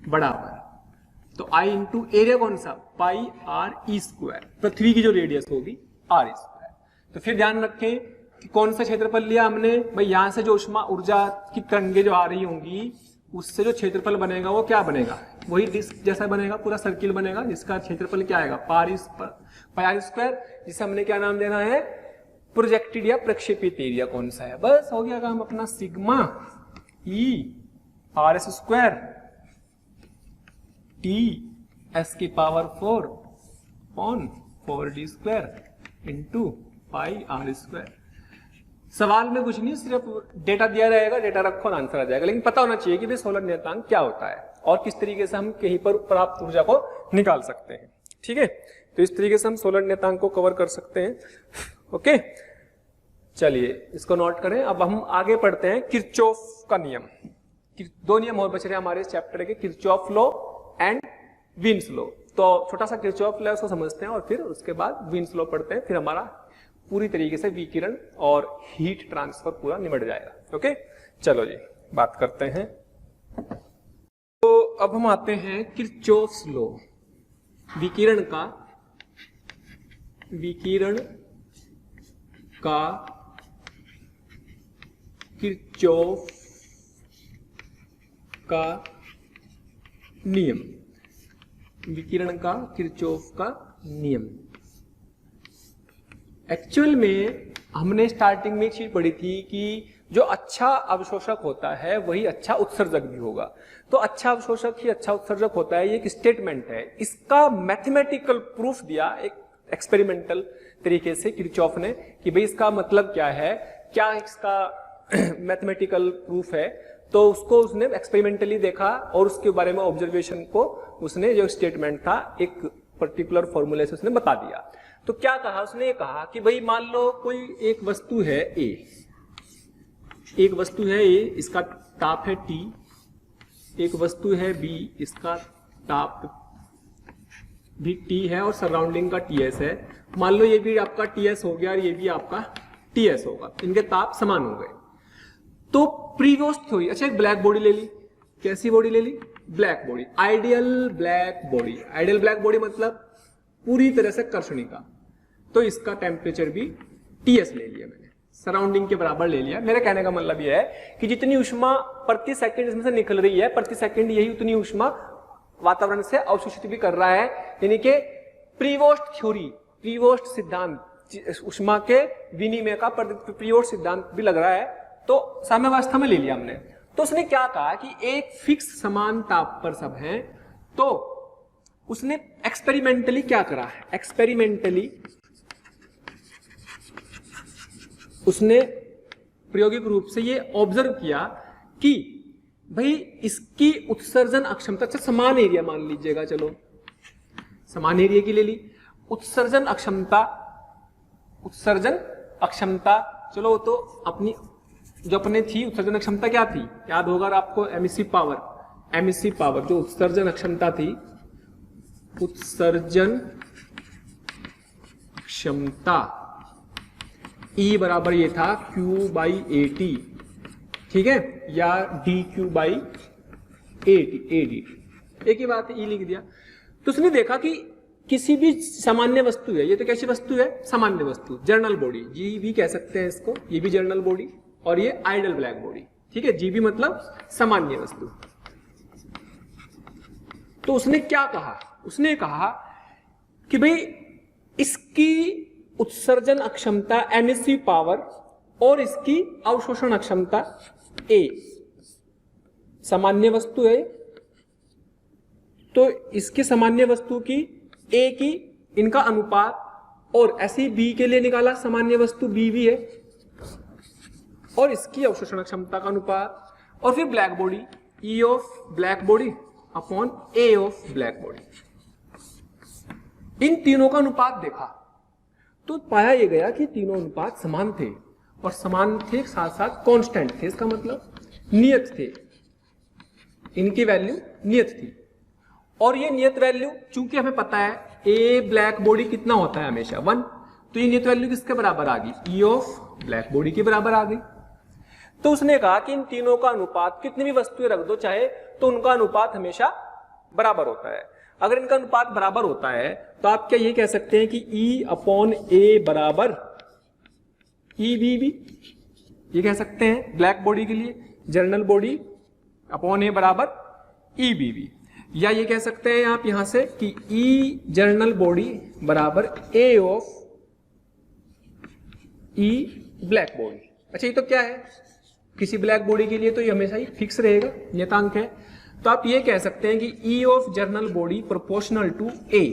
बराबर, तो आई इंटू एरिया कौन सा, पाई आर ई स्क्वायर, पृथ्वी की जो रेडियस होगी आर स्क्वायर। तो फिर ध्यान रखें कि कौन सा क्षेत्रफल लिया हमने भाई, यहां से जो ऊष्मा ऊर्जा की तरंगे जो आ रही होंगी उससे जो क्षेत्रफल बनेगा वो क्या बनेगा, वही डिस्क जैसा बनेगा, पूरा सर्किल बनेगा, जिसका क्षेत्रफल क्या आएगा पाई आर स्क्वायर, जिसे हमने क्या नाम देना है, प्रोजेक्टेड या प्रक्षेपित एरिया कौन सा है। बस हो गया काम अपना, sigma E R S square T S की power 4 on 4 D square into pi R square. सवाल में कुछ नहीं, सिर्फ डेटा दिया रहेगा, डेटा रखो और आंसर आ जाएगा, लेकिन पता होना चाहिए कि भाई सोलर नियतांक क्या होता है और किस तरीके से हम कहीं पर प्राप्त ऊर्जा को निकाल सकते हैं। ठीक है, तो इस तरीके से हम सोलर नियतांक को कवर कर सकते हैं। ओके, चलिए इसको नोट करें। अब हम आगे पढ़ते हैं किरचॉफ का नियम। दो नियम और बच रहे हैं हमारे इस चैप्टर के, Kirchhoff law and Wien's law. तो छोटा सा किरचॉफ लॉ उसको समझते हैं और फिर उसके बाद वीन्स लॉ पढ़ते हैं, फिर हमारा पूरी तरीके से विकिरण और हीट ट्रांसफर पूरा निमट जाएगा। ओके, चलो जी बात करते हैं। तो अब हम आते हैं किरचॉफ्स लॉ, विकिरण का किरचॉफ का नियम, विकिरण का किरचॉफ का नियम। एक्चुअल में हमने स्टार्टिंग में एक चीज पढ़ी थी कि जो अच्छा अवशोषक होता है वही अच्छा उत्सर्जक भी होगा। तो अच्छा अवशोषक ही अच्छा उत्सर्जक होता है, ये एक स्टेटमेंट है। इसका मैथमेटिकल प्रूफ दिया एक एक्सपेरिमेंटल तरीके से किरचॉफ ने कि भाई इसका मतलब क्या है, क्या इसका मैथमेटिकल प्रूफ है, तो उसको उसने एक्सपेरिमेंटली देखा और उसके बारे में ऑब्जर्वेशन को उसने जो स्टेटमेंट था एक पर्टिकुलर फॉर्मूले से उसने बता दिया। तो क्या कहा उसने, ये कहा कि भाई मान लो कोई एक वस्तु है ए, एक वस्तु है ए, इसका ताप है T, एक वस्तु है बी, इसका ताप भी T है और सराउंडिंग का TS है। मान लो ये भी आपका TS हो गया और ये भी आपका TS होगा, इनके ताप समान हो गए। तो प्रीवियस थ्योरी, अच्छा एक ब्लैक बॉडी ले ली, कैसी बॉडी ले ली, black body, ideal black body. Ideal black body मतलब पूरी तरह से कर्षणिका, तो इसका टेम्परेचर भी TS ले लिया मैंने, सराउंडिंग के बराबर ले लिया। मेरे कहने का मतलब यह है कि जितनी ऊष्मा प्रति सेकंड इसमें से निकल रही है, प्रति सेकंड यही उतनी ऊष्मा वातावरण से अवशोषित भी कर रहा है, यानी कि प्रीवोस्ट थ्योरी, प्रीवोस्ट सिद्धांत, ऊष्मा के विनिमय का प्रीवोस्ट सिद्धांत भी लग रहा है, तो साम्यावस्था में ले लिया हमने। तो उसने क्या कहा कि एक फिक्स समान ताप पर सब है, तो उसने एक्सपेरिमेंटली क्या करा है, एक्सपेरिमेंटली उसने प्रायोगिक रूप से ये ऑब्जर्व किया कि भाई इसकी उत्सर्जन अक्षमता, अच्छा समान एरिया मान लीजिएगा, चलो समान एरिया की ले ली, उत्सर्जन अक्षमता, उत्सर्जन अक्षमता, चलो तो अपनी जो अपने थी उत्सर्जन क्षमता क्या थी, याद होगा आपको, एमिसिव पावर, एमिसिव पावर जो उत्सर्जन क्षमता थी, उत्सर्जन क्षमता E बराबर ये था Q/AT, ठीक है, या dQ/AT, एक ही बात है, E लिख दिया। तो उसने देखा कि किसी भी सामान्य वस्तु है, ये तो कैसी वस्तु है, सामान्य वस्तु, जर्नल बॉडी, जी भी कह सकते हैं इसको, ये भी जर्नल बॉडी और ये आइडियल ब्लैक बॉडी, ठीक है, जी भी मतलब सामान्य वस्तु। तो उसने क्या कहा, उसने कहा कि भाई इसकी उत्सर्जन अक्षमता एमिसिव पावर और इसकी अवशोषण अक्षमता A, सामान्य वस्तु है तो इसकी सामान्य वस्तु की A की इनका अनुपात, और ऐसी B के लिए निकाला सामान्य वस्तु B भी है, और इसकी अवशोषण क्षमता का अनुपात, और फिर black body, E of black body upon A of black body, इन तीनों का अनुपात देखा तो पाया यह गया कि तीनों अनुपात समान थे, और समान थे साथ साथ कांस्टेंट थे, इसका मतलब नियत थे, इनकी वैल्यू नियत थी। और ये नियत वैल्यू चूंकि हमें पता है ए ब्लैक बॉडी कितना होता है हमेशा 1, तो ये नियत वैल्यू किसके बराबर आ गई, ई ऑफ ब्लैक बॉडी के बराबर आ गई। तो उसने कहा कि इन तीनों का अनुपात, कितनी भी वस्तुएं रख दो चाहे, तो उनका अनुपात हमेशा बराबर होता है। अगर इनका अनुपात बराबर होता है तो आप क्या ये कह सकते हैं कि E अपॉन ए बराबर ई बी बी, ये कह सकते हैं ब्लैक बॉडी के लिए, जर्नल बॉडी अपॉन ए बराबर ई बी बी, या ये कह सकते हैं आप यहां से कि E जर्नल बॉडी बराबर ए ऑफ ई ब्लैक बॉडी। अच्छा ये तो क्या है, किसी ब्लैक बॉडी के लिए तो ये हमेशा ही फिक्स रहेगा, नियतांक है, तो आप ये कह सकते हैं कि E of general body proportional to A,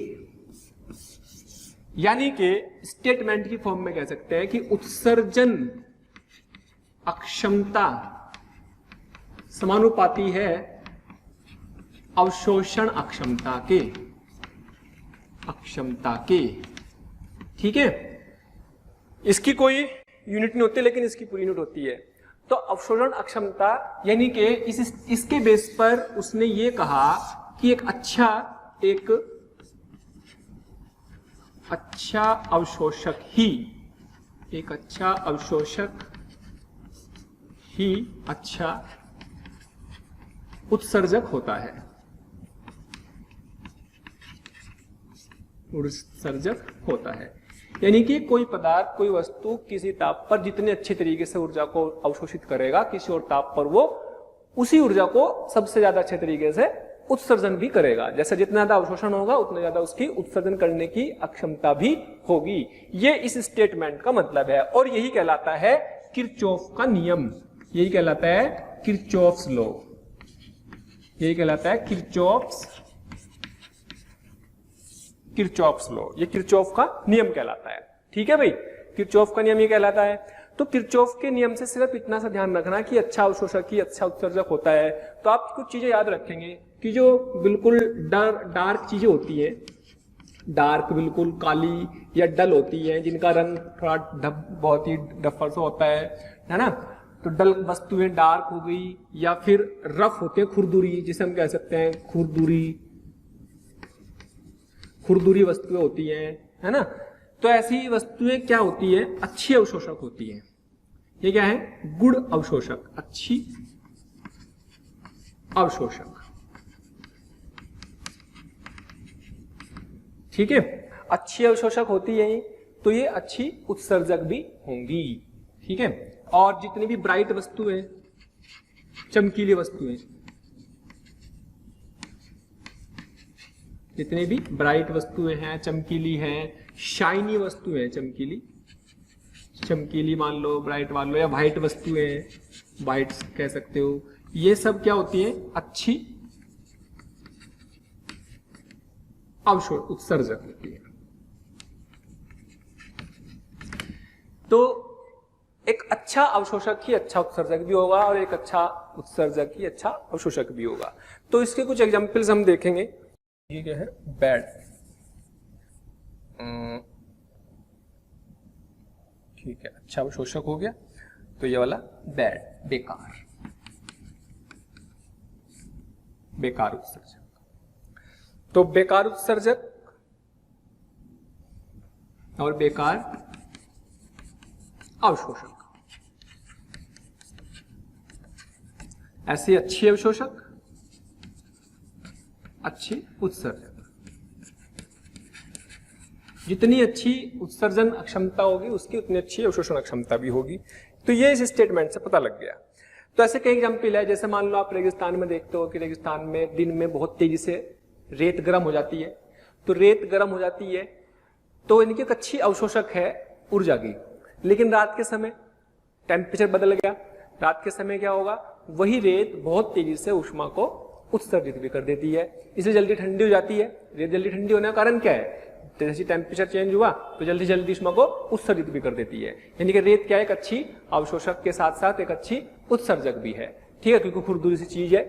यानी कि स्टेटमेंट की फॉर्म में कह सकते हैं कि उत्सर्जन अक्षमता समानुपाती है अवशोषण अक्षमता के, ठीक है। इसकी कोई यूनिट नहीं होती लेकिन इसकी पूरी यूनिट होती है। तो अवशोषण अक्षमता यानी कि इसके बेस पर उसने ये कहा कि एक अच्छा अवशोषक ही अच्छा उत्सर्जक होता है, यानी कि कोई पदार्थ, कोई वस्तु किसी ताप पर जितने अच्छे तरीके से ऊर्जा को अवशोषित करेगा, किसी और ताप पर वो उसी ऊर्जा को सबसे ज्यादा अच्छे तरीके से उत्सर्जन भी करेगा। जैसे जितना ज्यादा अवशोषण होगा उतना ज्यादा उसकी उत्सर्जन करने की अक्षमता भी होगी। ये इस स्टेटमेंट का मतलब है, और यही कहलाता है किरचॉफ का नियम, यही कहलाता है किरचॉफ्स लॉ, यही कहलाता है किरचॉफ्स लॉ, ये किरचॉफ का नियम कहलाता है। ठीक है भाई, किरचॉफ का नियम ये कहलाता है। तो किरचॉफ के नियम से सिर्फ इतना सा ध्यान रखना कि अच्छा अवशोषक ही अच्छा उत्सर्जक होता है। तो आप कुछ चीजें याद रखेंगे कि जो बिल्कुल डार्क चीजें होती है, डार्क बिल्कुल काली या डल होती है, जिनका रंग थोड़ा बहुत ही डफर सा होता है ना, तो डल वस्तुएं डार्क हो गई, या फिर रफ होते हैं खुरदुरी, जिसे हम कह सकते हैं खुरदुरी वस्तुएं होती हैं, है ना। तो ऐसी वस्तुएं क्या होती है, अच्छी अवशोषक होती है। ये क्या है, गुड अवशोषक, अच्छी अवशोषक, ठीक है। अच्छी अवशोषक होती है तो ये अच्छी उत्सर्जक भी होंगी, ठीक है। और जितनी भी ब्राइट वस्तुएं, चमकीली वस्तुएं, जितनी भी ब्राइट वस्तुएं हैं, चमकीली हैं, शाइनी वस्तुएं, चमकीली मान लो, ब्राइट मान लो, या व्हाइट वस्तुएं, व्हाइट कह सकते हो, ये सब क्या होती हैं, अच्छी उत्सर्जक होती है। तो एक अच्छा अवशोषक ही अच्छा उत्सर्जक भी होगा, और एक अच्छा उत्सर्जक ही अच्छा अवशोषक भी होगा। तो इसके कुछ एग्जांपल्स हम देखेंगे। ये क्या है, बैड, ठीक है, अच्छा अवशोषक हो गया। तो ये वाला बैड, बेकार उत्सर्जक। तो बेकार उत्सर्जक और बेकार अवशोषक, ऐसी अच्छी अवशोषक, अच्छी उत्सर्जक। जितनी अच्छी उत्सर्जन क्षमता होगी उसकी उतनी अच्छी अवशोषण क्षमता भी होगी। तो ये इस स्टेटमेंट से पता लग गया। तो ऐसे कई एग्जाम्पल है, जैसे मान लो आप रेगिस्तान में देखते हो कि रेगिस्तान में दिन में बहुत तेजी से रेत गर्म हो जाती है। तो रेत गर्म हो जाती है तो इनकी एक अच्छी अवशोषक है ऊर्जा की, लेकिन रात के समय टेम्परेचर बदल गया, रात के समय क्या होगा, वही रेत बहुत तेजी से ऊष्मा को उत्सर्जित भी कर देती है, इसलिए जल्दी ठंडी हो जाती है। रेत जल्दी ठंडी होने का कारण क्या है, जैसे टेम्परेचर चेंज हुआ तो जल्दी जल्दी ऊष्मा को उत्सर्जित भी कर देती है। यानी कि रेत क्या है, एक अच्छी अवशोषक के साथ साथ एक अच्छी उत्सर्जक भी है, ठीक है, क्योंकि खुरदुरी सी चीज है,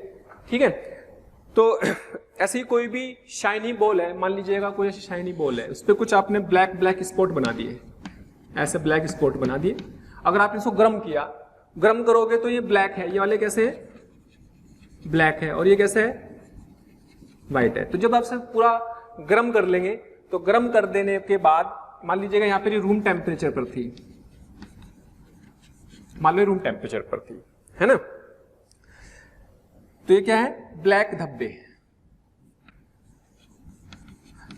ठीक है। तो ऐसी कोई भी शाइनी बॉल है, मान लीजिएगा कोई ऐसी शाइनी बॉल है, उस पर कुछ आपने ब्लैक स्पॉट बना दिए, ऐसे ब्लैक स्पॉट बना दिए। अगर आप इसको गर्म किया, गर्म करोगे तो ये ब्लैक है, ये वाले कैसे है, ब्लैक है, और ये कैसे है, व्हाइट है। तो जब आप सब पूरा गर्म कर लेंगे, तो गर्म कर देने के बाद मान लीजिएगा यहाँ पर रूम टेम्परेचर पर थी, मान लो रूम टेम्परेचर पर थी, है ना। तो ये क्या है, ब्लैक धब्बे,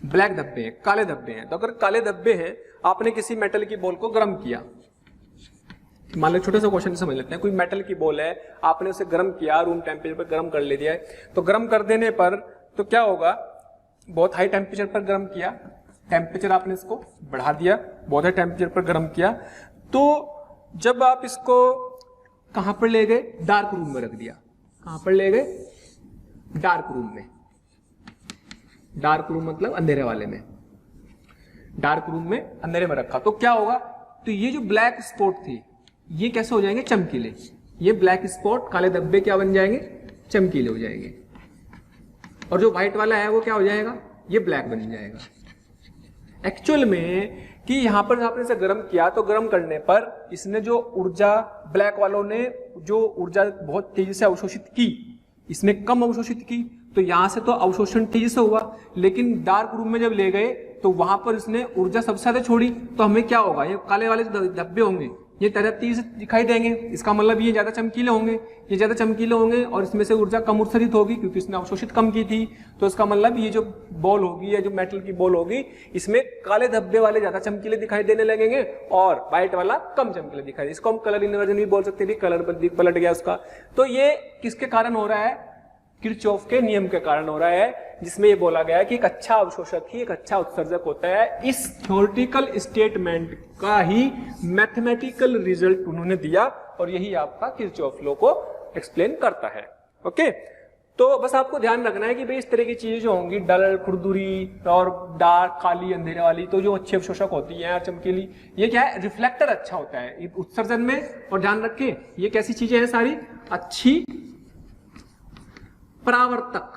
ब्लैक धब्बे हैं, काले धब्बे हैं। तो अगर काले धब्बे हैं, आपने किसी मेटल की बॉल को गर्म किया, मान लो छोटा सा क्वेश्चन समझ लेते हैं, कोई मेटल की बॉल है, आपने उसे गर्म किया, रूम टेम्परेचर पर गर्म कर ले दिया है। तो गर्म कर देने पर तो क्या होगा, बहुत हाई टेम्परेचर पर गर्म किया, टेम्परेचर आपने इसको बढ़ा दिया, बहुत हाई टेम्परेचर पर गर्म किया। तो जब आप इसको कहां पर ले गए, डार्क रूम में रख दिया, कहां पर ले गए, डार्क रूम में। डार्क रूम मतलब अंधेरे वाले में, डार्क रूम में अंधेरे में रखा, तो क्या होगा, तो ये जो ब्लैक स्पॉट थी ये कैसे हो जाएंगे, चमकीले। ये ब्लैक स्पॉट, काले धब्बे क्या बन जाएंगे, चमकीले हो जाएंगे। और जो व्हाइट वाला है वो क्या हो जाएगा, ये ब्लैक बन जाएगा। एक्चुअल में कि यहां पर आपने इसे गर्म किया, तो गर्म करने पर इसने जो ऊर्जा, ब्लैक वालों ने जो ऊर्जा बहुत तेजी से अवशोषित की, इसने कम अवशोषित की, तो यहां से तो अवशोषण तेजी से हुआ, लेकिन डार्क रूम में जब ले गए तो वहां पर इसने ऊर्जा सबसे ज्यादा छोड़ी। तो हमें क्या होगा, ये काले वाले धब्बे होंगे ये ज्यादा तेजी से दिखाई देंगे, इसका मतलब ये ज्यादा चमकीले होंगे, ये ज्यादा चमकीले होंगे, और इसमें से ऊर्जा कम उत्सर्जित होगी क्योंकि इसने अवशोषित कम की थी। तो इसका मतलब ये जो बॉल होगी या जो मेटल की बॉल होगी, इसमें काले धब्बे वाले ज्यादा चमकीले दिखाई देने लगेंगे और व्हाइट वाला कम चमकीले दिखाई। इसको हम कलर इन्वर्जन भी बोल सकते हैं, कलर पलट गया उसका। तो ये किसके कारण हो रहा है, किरचॉफ के नियम के कारण हो रहा है, जिसमें ये बोला गया है कि एक अच्छा अवशोषक ही एक अच्छा उत्सर्जक होता है। इस थ्योरेटिकल स्टेटमेंट का ही मैथमेटिकल रिजल्ट उन्होंने दिया, और यही आपका किरचॉफ लॉ को एक्सप्लेन करता है। ओके, तो बस आपको ध्यान रखना है कि भाई इस तरह की चीजें जो होंगी, डल, खुरदुरी और डार्क, काली, अंधेरे वाली, तो जो अच्छी अवशोषक होती है चमकीली, ये क्या है, रिफ्लेक्टर अच्छा होता है उत्सर्जन में। और ध्यान रखें ये कैसी चीजें हैं सारी, अच्छी परावर्तक।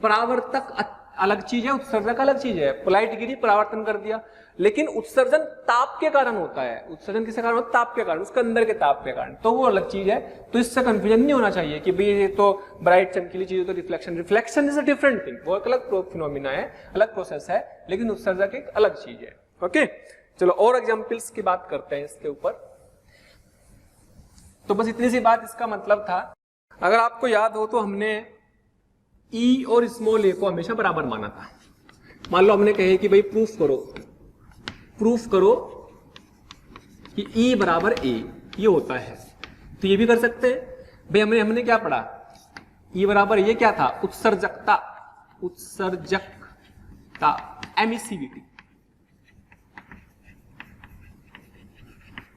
परावर्तक अलग चीज है, उत्सर्जक अलग चीज है। पोलाइट गिरी परावर्तन कर दिया, लेकिन उत्सर्जन ताप के कारण होता है। उत्सर्जन किसके कारण होता है, ताप के कारण, उसके अंदर के ताप के कारण, तो वो अलग चीज है। तो इससे कंफ्यूजन नहीं होना चाहिए कि भाई ये तो ब्राइट चमकीली चीज, तो reflection, reflection is a different thing, वो एक अलग फिनोमिना है, अलग प्रोसेस है, लेकिन उत्सर्जक एक अलग चीज है। ओके, चलो और एग्जाम्पल्स की बात करते हैं इसके ऊपर। तो बस इतनी सी बात इसका मतलब था। अगर आपको याद हो तो हमने ई और स्मॉल ए को हमेशा बराबर माना था। मान लो हमने कहे कि भाई प्रूफ करो कि ई बराबर ए, ये होता है, तो ये भी कर सकते हैं भाई। हमने क्या पढ़ा, ई बराबर ये क्या था, उत्सर्जकता, एमिसिविटी,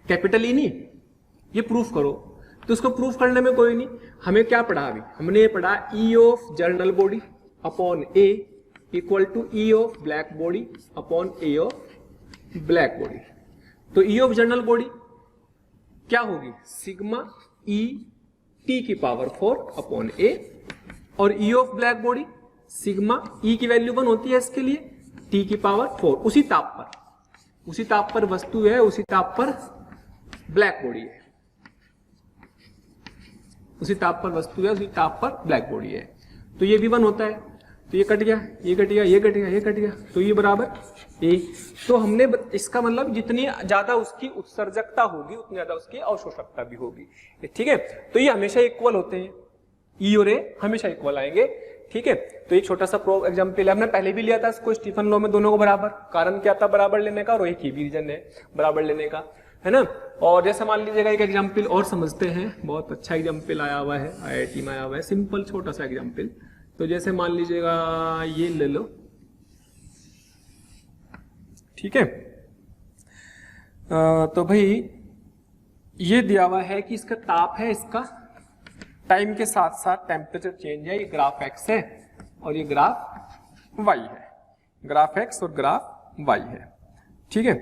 कैपिटल ई नहीं, ये प्रूफ करो। तो उसको प्रूफ करने में कोई नहीं, हमें क्या पढ़ा अभी, हमने ये पढ़ा E of general body upon A equal to E of black body upon A of black body. तो ई ऑफ जर्नल बॉडी क्या होगी, सिग्मा ई टी की पावर 4 अपॉन ए, और E of black body sigma E की वैल्यू 1 होती है इसके लिए, टी की पावर 4। उसी ताप पर वस्तु है, उसी ताप पर ब्लैक बॉडी है, उसी ताप पर वस्तु है, उसी ताप पर ब्लैक बॉडी है। तो ये भी 1 होता है, तो ये कट गया, ये कट गया, ये कट गया, ये कट गया, तो ये बराबर ए। तो हमने इसका मतलब जितनी ज्यादा उसकी उत्सर्जकता होगी उतनी ज्यादा उसकी अवशोषकता भी होगी, ठीक है। तो ये हमेशा इक्वल होते हैं, ई और ए हमेशा इक्वल आएंगे, ठीक है। तो एक छोटा सा एग्जाम्पल हमने पहले भी लिया था इसको, स्टीफन लॉ में, दोनों को बराबर। कारण क्या था बराबर लेने का, और एक ही भी रीजन है बराबर लेने का, है ना। और जैसे मान लीजिएगा एक एग्जाम्पल और समझते हैं, बहुत अच्छा एग्जाम्पल आया हुआ है, IIT में आया हुआ है, सिंपल छोटा सा एग्जाम्पल। तो जैसे मान लीजिएगा ये ले लो, ठीक है। तो भाई ये दिया हुआ है कि इसका ताप है, इसका टाइम के साथ साथ टेम्परेचर चेंज है, ये ग्राफ एक्स है और ये ग्राफ वाई है, ग्राफ एक्स और ग्राफ वाई है, ठीक है।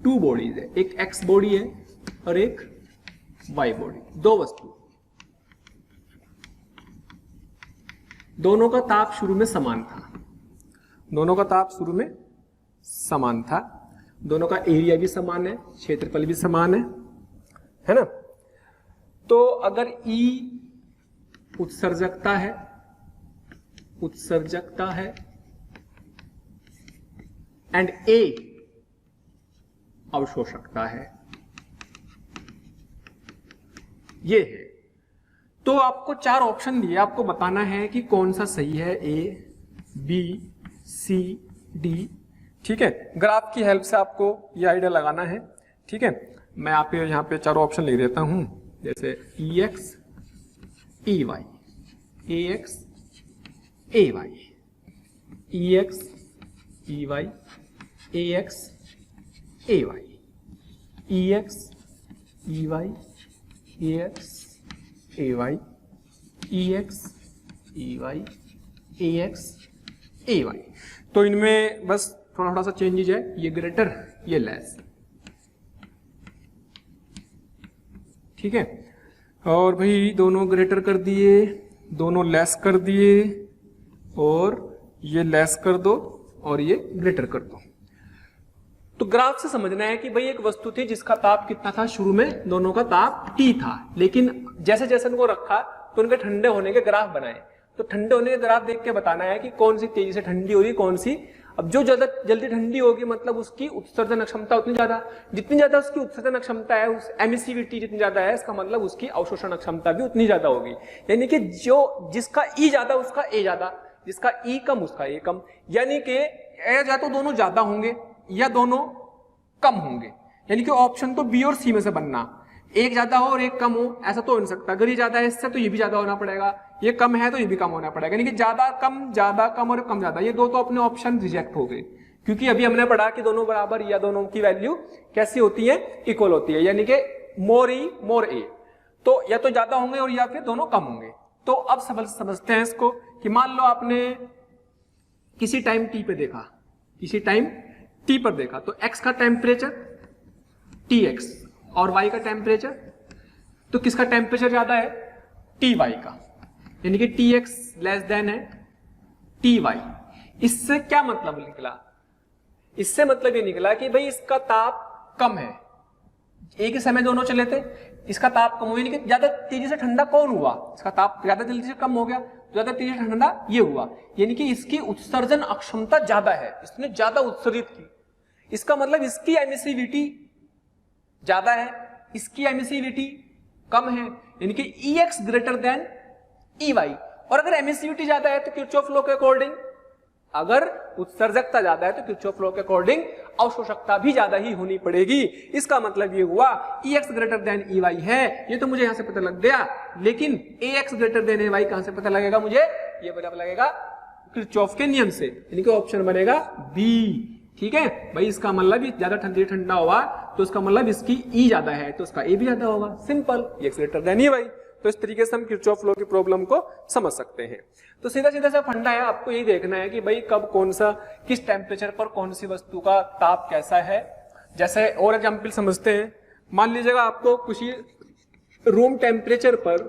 2 बॉडीज है, एक एक्स बॉडी है और एक वाई बॉडी, 2 वस्तु, दोनों का ताप शुरू में समान था, दोनों का ताप शुरू में समान था, दोनों का एरिया भी समान है, क्षेत्रफल भी समान है ना। तो अगर E उत्सर्जकता है एंड A अवशोषकता है, ये है। तो आपको 4 ऑप्शन दिए, आपको बताना है कि कौन सा सही है, A, B, C, D, ठीक है। ग्राफ की हेल्प से आपको ये आइडिया लगाना है, ठीक है। मैं आप यहाँ पे 4 ऑप्शन लिख देता हूं, जैसे EX, EY, AX, AY, EX, EY, AX, AY, EX, EY, AX, AY, EX, EY, AX, AY। तो इनमें बस थोड़ा थोड़ा सा चेंजेज है, ये ग्रेटर, ये लेस, ठीक है। और भाई दोनों ग्रेटर कर दिए, दोनों लेस कर दिए, और ये लेस कर दो और ये ग्रेटर कर दो। तो ग्राफ से समझना है कि भाई एक वस्तु थी जिसका ताप कितना था, शुरू में दोनों का ताप T था, लेकिन जैसे जैसे उनको रखा तो उनके ठंडे होने के ग्राफ बनाए। तो ठंडे होने के ग्राफ देख के बताना है कि कौन सी तेजी से ठंडी होगी, कौन सी। अब जो ज्यादा जल्दी ठंडी होगी मतलब उसकी उत्सर्जन क्षमता उतनी ज्यादा, जितनी ज्यादा उसकी उत्सर्जन क्षमता है, उस एमिसिविटी जितनी ज्यादा है, इसका मतलब उसकी अवशोषण क्षमता भी उतनी ज्यादा होगी। यानी कि जो जिसका ई ज्यादा उसका ए ज्यादा, जिसका ई कम उसका ए कम, यानी कि या तो दोनों ज्यादा होंगे या दोनों कम होंगे। यानी कि ऑप्शन तो बी और सी में से बनना, एक ज्यादा हो और एक कम हो, ऐसा तो हो नहीं सकता। अगर ये ज्यादा है इससे तो ये भी ज्यादा होना पड़ेगा, ये कम है तो ये भी कम होना पड़ेगा। यानी कि ज्यादा कम और कम ज्यादा, ये दो तो अपने ऑप्शन रिजेक्ट हो गए, क्योंकि अभी हमने पढ़ा कि दोनों बराबर या दोनों की वैल्यू कैसी होती है, इक्वल होती है। यानी कि मोर ई मोर ए, तो या तो ज्यादा होंगे और या फिर दोनों कम होंगे। तो अब समझते हैं इसको कि मान लो आपने किसी टाइम टी पे देखा, किसी टाइम टी पर देखा, तो x का टेम्परेचर Tx और y का टेम्परेचर, तो किसका टेम्परेचर ज्यादा है? Ty का, यानी कि Tx लेस देन है Ty। इससे क्या मतलब निकला? इससे मतलब ये निकला कि भाई इसका ताप कम है, एक ही समय दोनों चले थे, इसका ताप कम हुआ, यानी कि ज्यादा तेजी से ठंडा कौन हुआ? इसका ताप ज्यादा जल्दी से कम हो गया, ज्यादा तेजी से ठंडा ये हुआ, यानी कि इसकी उत्सर्जन अक्षमता ज्यादा है, इसने ज्यादा उत्सर्जित की। इसका मतलब इसकी एमिसिविटी ज्यादा है, इसकी एमिसिविटी कम है, यानी कि Ex ग्रेटर देन Ey। और अगर एमिसिविटी ज्यादा है तो किरचॉफ लॉ के अकॉर्डिंग, अगर उत्सर्जकता ज्यादा है तो किरचॉफ लॉ के अकॉर्डिंग अवशोषकता भी ज्यादा ही होनी पड़ेगी। इसका मतलब ये हुआ Ex ग्रेटर देन Ey है, ये तो मुझे यहां से पता लग गया, लेकिन Ax ग्रेटर देन Ay कहां से पता लगेगा मुझे? ये पता लगेगा किरचॉफ के नियम से, यानी कि ऑप्शन बनेगा बी। ठीक है भाई, इसका मतलब ज्यादा ठंडा हुआ तो इसका मतलब इसकी E ज्यादा है तो इसका A भी ज्यादा होगा, simple, Ex greater than Ey। तो इस तरीके से हम किरचॉफ लॉ की प्रॉब्लम को समझ सकते हैं। तो सीधा सीधा सा फंडा है, आपको यही देखना है कि भाई कब कौन सा, किस टेम्परेचर पर कौन सी वस्तु का ताप कैसा है। जैसे और एग्जांपल समझते हैं, मान लीजिएगा आपको किसी रूम टेम्परेचर पर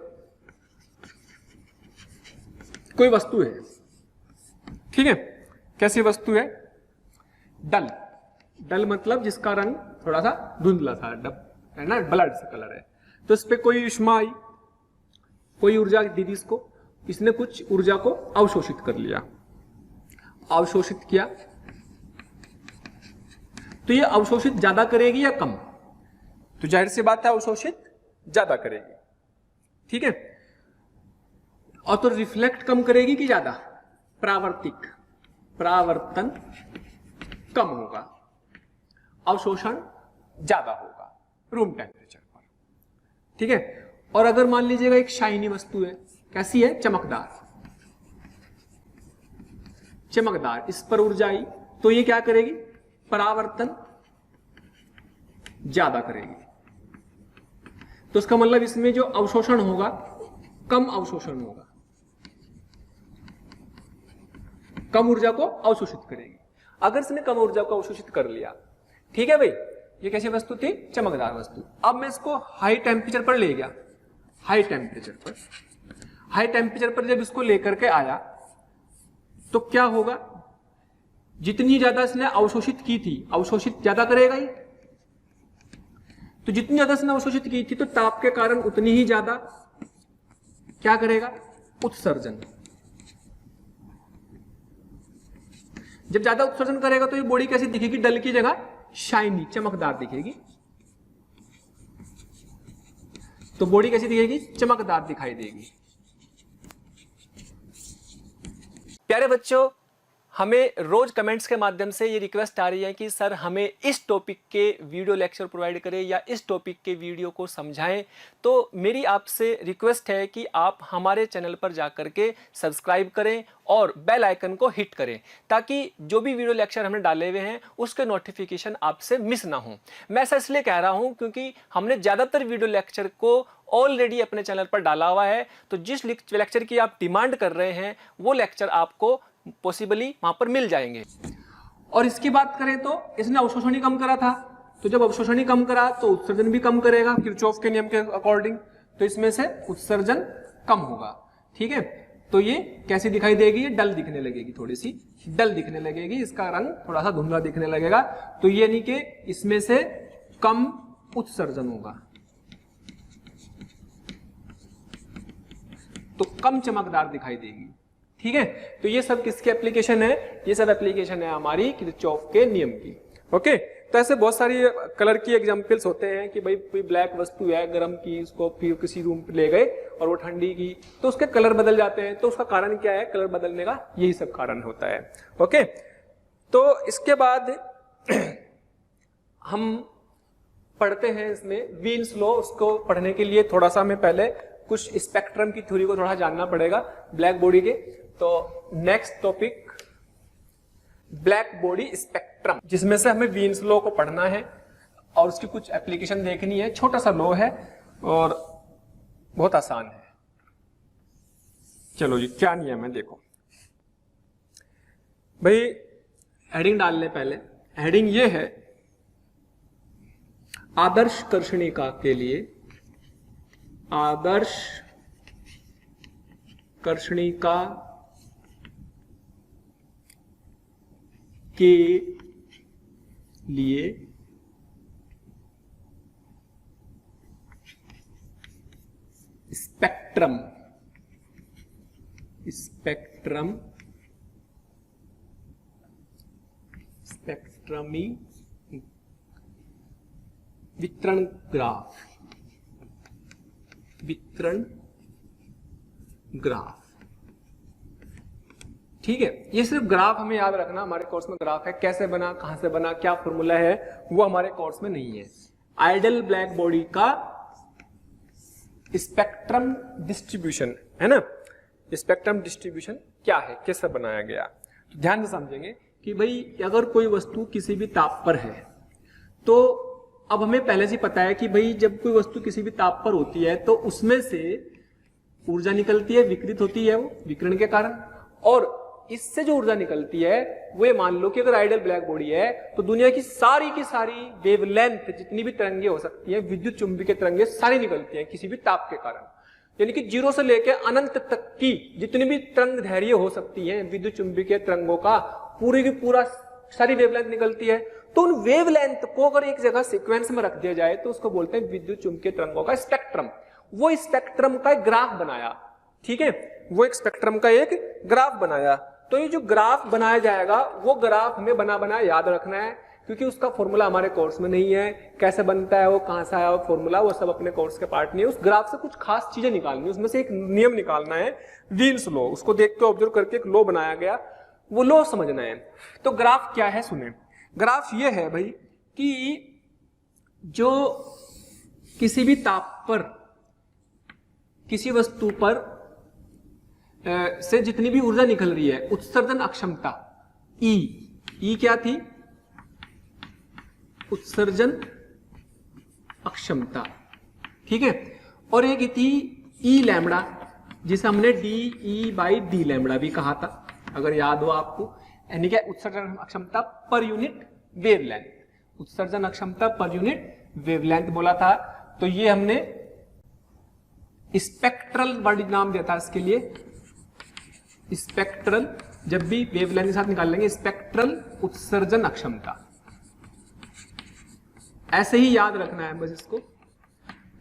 कोई वस्तु है, ठीक है, कैसी वस्तु है? डल। डल मतलब जिसका रंग थोड़ा सा धुंधला सा है ना, ब्लड सा कलर है। तो इस पे कोई ऊष्मा आई, कोई ऊर्जा दी थी इसको, इसने कुछ ऊर्जा को अवशोषित कर लिया, अवशोषित किया, तो ये अवशोषित ज्यादा करेगी या कम? तो जाहिर सी बात है अवशोषित ज्यादा करेगी, ठीक है। और तो रिफ्लेक्ट कम करेगी कि ज्यादा? परावर्तिक, परावर्तन कम होगा, अवशोषण ज्यादा होगा रूम टेम्परेचर पर, ठीक है। और अगर मान लीजिएगा एक शाइनी वस्तु है, कैसी है? चमकदार, चमकदार, इस पर ऊर्जा आई तो ये क्या करेगी? परावर्तन ज्यादा करेगी। तो इसका मतलब इसमें जो अवशोषण होगा कम अवशोषण होगा, कम ऊर्जा को अवशोषित करेगी। अगर इसने कम ऊर्जा को अवशोषित कर लिया, ठीक है भाई, ये कैसी वस्तु थी? चमकदार वस्तु। अब मैं इसको हाई टेम्परेचर पर ले गया, हाई टेम्परेचर पर, हाई टेम्परेचर पर जब इसको लेकर के आया तो क्या होगा? जितनी ज्यादा इसने अवशोषित की थी, अवशोषित ज्यादा करेगा ही, तो जितनी ज्यादा इसने अवशोषित की थी तो ताप के कारण उतनी ही ज्यादा क्या करेगा? उत्सर्जन। जब ज्यादा उत्सर्जन करेगा तो ये बॉडी कैसी दिखेगी? डल की जगह शाइनी, चमकदार दिखेगी। तो बॉडी कैसी दिखेगी? चमकदार दिखाई देगी। प्यारे बच्चों, हमें रोज कमेंट्स के माध्यम से ये रिक्वेस्ट आ रही है कि सर हमें इस टॉपिक के वीडियो लेक्चर प्रोवाइड करें या इस टॉपिक के वीडियो को समझाएं। तो मेरी आपसे रिक्वेस्ट है कि आप हमारे चैनल पर जाकर के सब्सक्राइब करें और बेल आइकन को हिट करें, ताकि जो भी वीडियो लेक्चर हमने डाले हुए हैं उसके नोटिफिकेशन आपसे मिस ना हो। मैं ऐसा इसलिए कह रहा हूं क्योंकि हमने ज़्यादातर वीडियो लेक्चर को ऑलरेडी अपने चैनल पर डाला हुआ है, तो जिस लेक्चर की आप डिमांड कर रहे हैं वो लेक्चर आपको पॉसिबली वहां पर मिल जाएंगे। और इसकी बात करें तो इसने अवशोषण ही कम करा था, तो जब अवशोषण ही कम करा तो उत्सर्जन भी कम करेगा किरचॉफ के नियम के अकॉर्डिंग, तो इसमें से उत्सर्जन कम होगा, ठीक है। तो ये कैसी दिखाई देगी? ये डल दिखने लगेगी, थोड़ी सी डल दिखने लगेगी, इसका रंग थोड़ा सा धुंधला दिखने लगेगा। तो ये नहीं कि इसमें से कम उत्सर्जन होगा, तो कम चमकदार दिखाई देगी, ठीक है। तो ये सब किसकी एप्लीकेशन है? ये सब एप्लीकेशन है हमारी किरचॉफ के नियम की, ओके। तो ऐसे बहुत सारी कलर की एग्जांपल्स होते हैं कि भाई कोई ब्लैक वस्तु है गर्म की, उसको फिर किसी रूम पे ले गए और वो ठंडी की, तो उसके कलर बदल जाते हैं। तो उसका कारण क्या है? कलर बदलने का यही सब कारण होता है, ओके। तो इसके बाद हम पढ़ते हैं इसमें वीन्स लॉ। उसको पढ़ने के लिए थोड़ा सा हमें पहले कुछ स्पेक्ट्रम की थ्योरी को थोड़ा जानना पड़ेगा ब्लैक बॉडी के। तो next topic black body spectrum, जिसमें से हमें वीन्स लॉ को पढ़ना है और उसकी कुछ एप्लीकेशन देखनी है। छोटा सा लॉ है और बहुत आसान है। चलो जी, क्या नियम है देखो भाई, हेडिंग डाल ले पहले। हेडिंग ये है, आदर्श कर्षणिका के लिए, आदर्श कर्षणिका के लिए स्पेक्ट्रम, स्पेक्ट्रमी वितरण ग्राफ, वितरण ग्राफ, ठीक है। ये सिर्फ ग्राफ हमें याद रखना, हमारे कोर्स में ग्राफ है, कैसे बना, कहां से बना, क्या फॉर्मूला है, वो हमारे कोर्स में नहीं है। आइडल ब्लैक बॉडी का स्पेक्ट्रम डिस्ट्रीब्यूशन है ना, स्पेक्ट्रम डिस्ट्रीब्यूशन क्या है, कैसे बनाया गया, तो ध्यान से समझेंगे कि भाई अगर कोई वस्तु किसी भी ताप पर है, तो अब हमें पहले से पता है कि भाई जब कोई वस्तु किसी भी ताप पर होती है तो उसमें से ऊर्जा निकलती है, विकिरित होती है वो विकिरण के कारण, और इससे जो ऊर्जा निकलती है वो, मान लो कि अगर आइडल ब्लैक बॉडी है तो दुनिया की सारी वेवलेंथ, जितनी भी तरंगे हो सकती हैं, विद्युत चुंबकीय तरंगे सारी निकलती हैं किसी भी ताप के कारण। यानी कि 0 से लेकर अनंत तक की जितनी भी तरंग धैर्य हो सकती हैं विद्युत चुंबकीय तरंगों का, पूरी की पूरा सारी वेवलेंथ निकलती है। तो उन वेवलेंथ को अगर एक जगह सीक्वेंस में रख दिया जाए तो उसको बोलते हैं विद्युत चुंबकीय तरंगों का स्पेक्ट्रम। वो स्पेक्ट्रम का एक ग्राफ बनाया, ठीक है, वो एक स्पेक्ट्रम का एक ग्राफ बनाया। तो ये जो ग्राफ बनाया जाएगा वो ग्राफ हमें बना बना याद रखना है, क्योंकि उसका फॉर्मूला हमारे कोर्स में नहीं है, कैसे बनता है वो, कहां से आया वो फॉर्मूला, वो सब अपने कोर्स के पार्ट नहीं है। उस ग्राफ से कुछ खास चीजें निकालनी, उसमें से एक नियम निकालना है, व्हील्स लॉ, उसको देख के ऑब्जर्व करके एक लॉ बनाया गया, वो लॉ समझना है। तो ग्राफ क्या है सुने, ग्राफ ये है भाई कि जो किसी भी ताप पर किसी वस्तु पर से जितनी भी ऊर्जा निकल रही है, उत्सर्जन अक्षमता ई क्या थी, उत्सर्जन अक्षमता, ठीक है, और एक थी ई लैम्बडा, जिसे हमने DE/D लैम्बडा भी कहा था, अगर याद हो आपको, यानी क्या, उत्सर्जन अक्षमता पर यूनिट वेवलेंथ, उत्सर्जन अक्षमता पर यूनिट वेवलेंथ बोला था। तो ये हमने स्पेक्ट्रल वर्ड नाम दिया था इसके लिए, स्पेक्ट्रल, जब भी वेवलेंथ के साथ निकाल लेंगे, स्पेक्ट्रल उत्सर्जन अक्षमता, ऐसे ही याद रखना है बस इसको,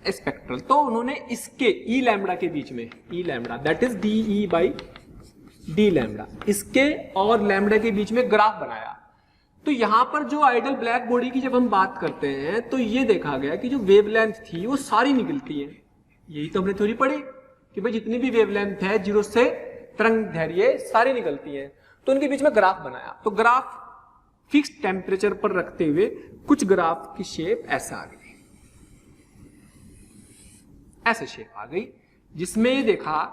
स्पेक्ट्रल। तो उन्होंने इसके ई लैम्बडा के बीच में, E lambda that is DE/D lambda, इसके और लैम्बडा के बीच में ग्राफ बनाया। तो यहां पर जो आइडल ब्लैक बॉडी की जब हम बात करते हैं तो ये देखा गया कि जो वेवलेंथ थी वो सारी निकलती है, यही तो हमने थ्योरी पढ़ी कि भाई जितनी भी वेवलेंथ है 0 से तरंग धैर्य सारी निकलती हैं। तो उनके बीच में ग्राफ बनाया, तो ग्राफ फिक्स टेम्परेचर पर रखते हुए कुछ ग्राफ की शेप ऐसा आ गई, ऐसे शेप आ गई, जिसमें ये देखा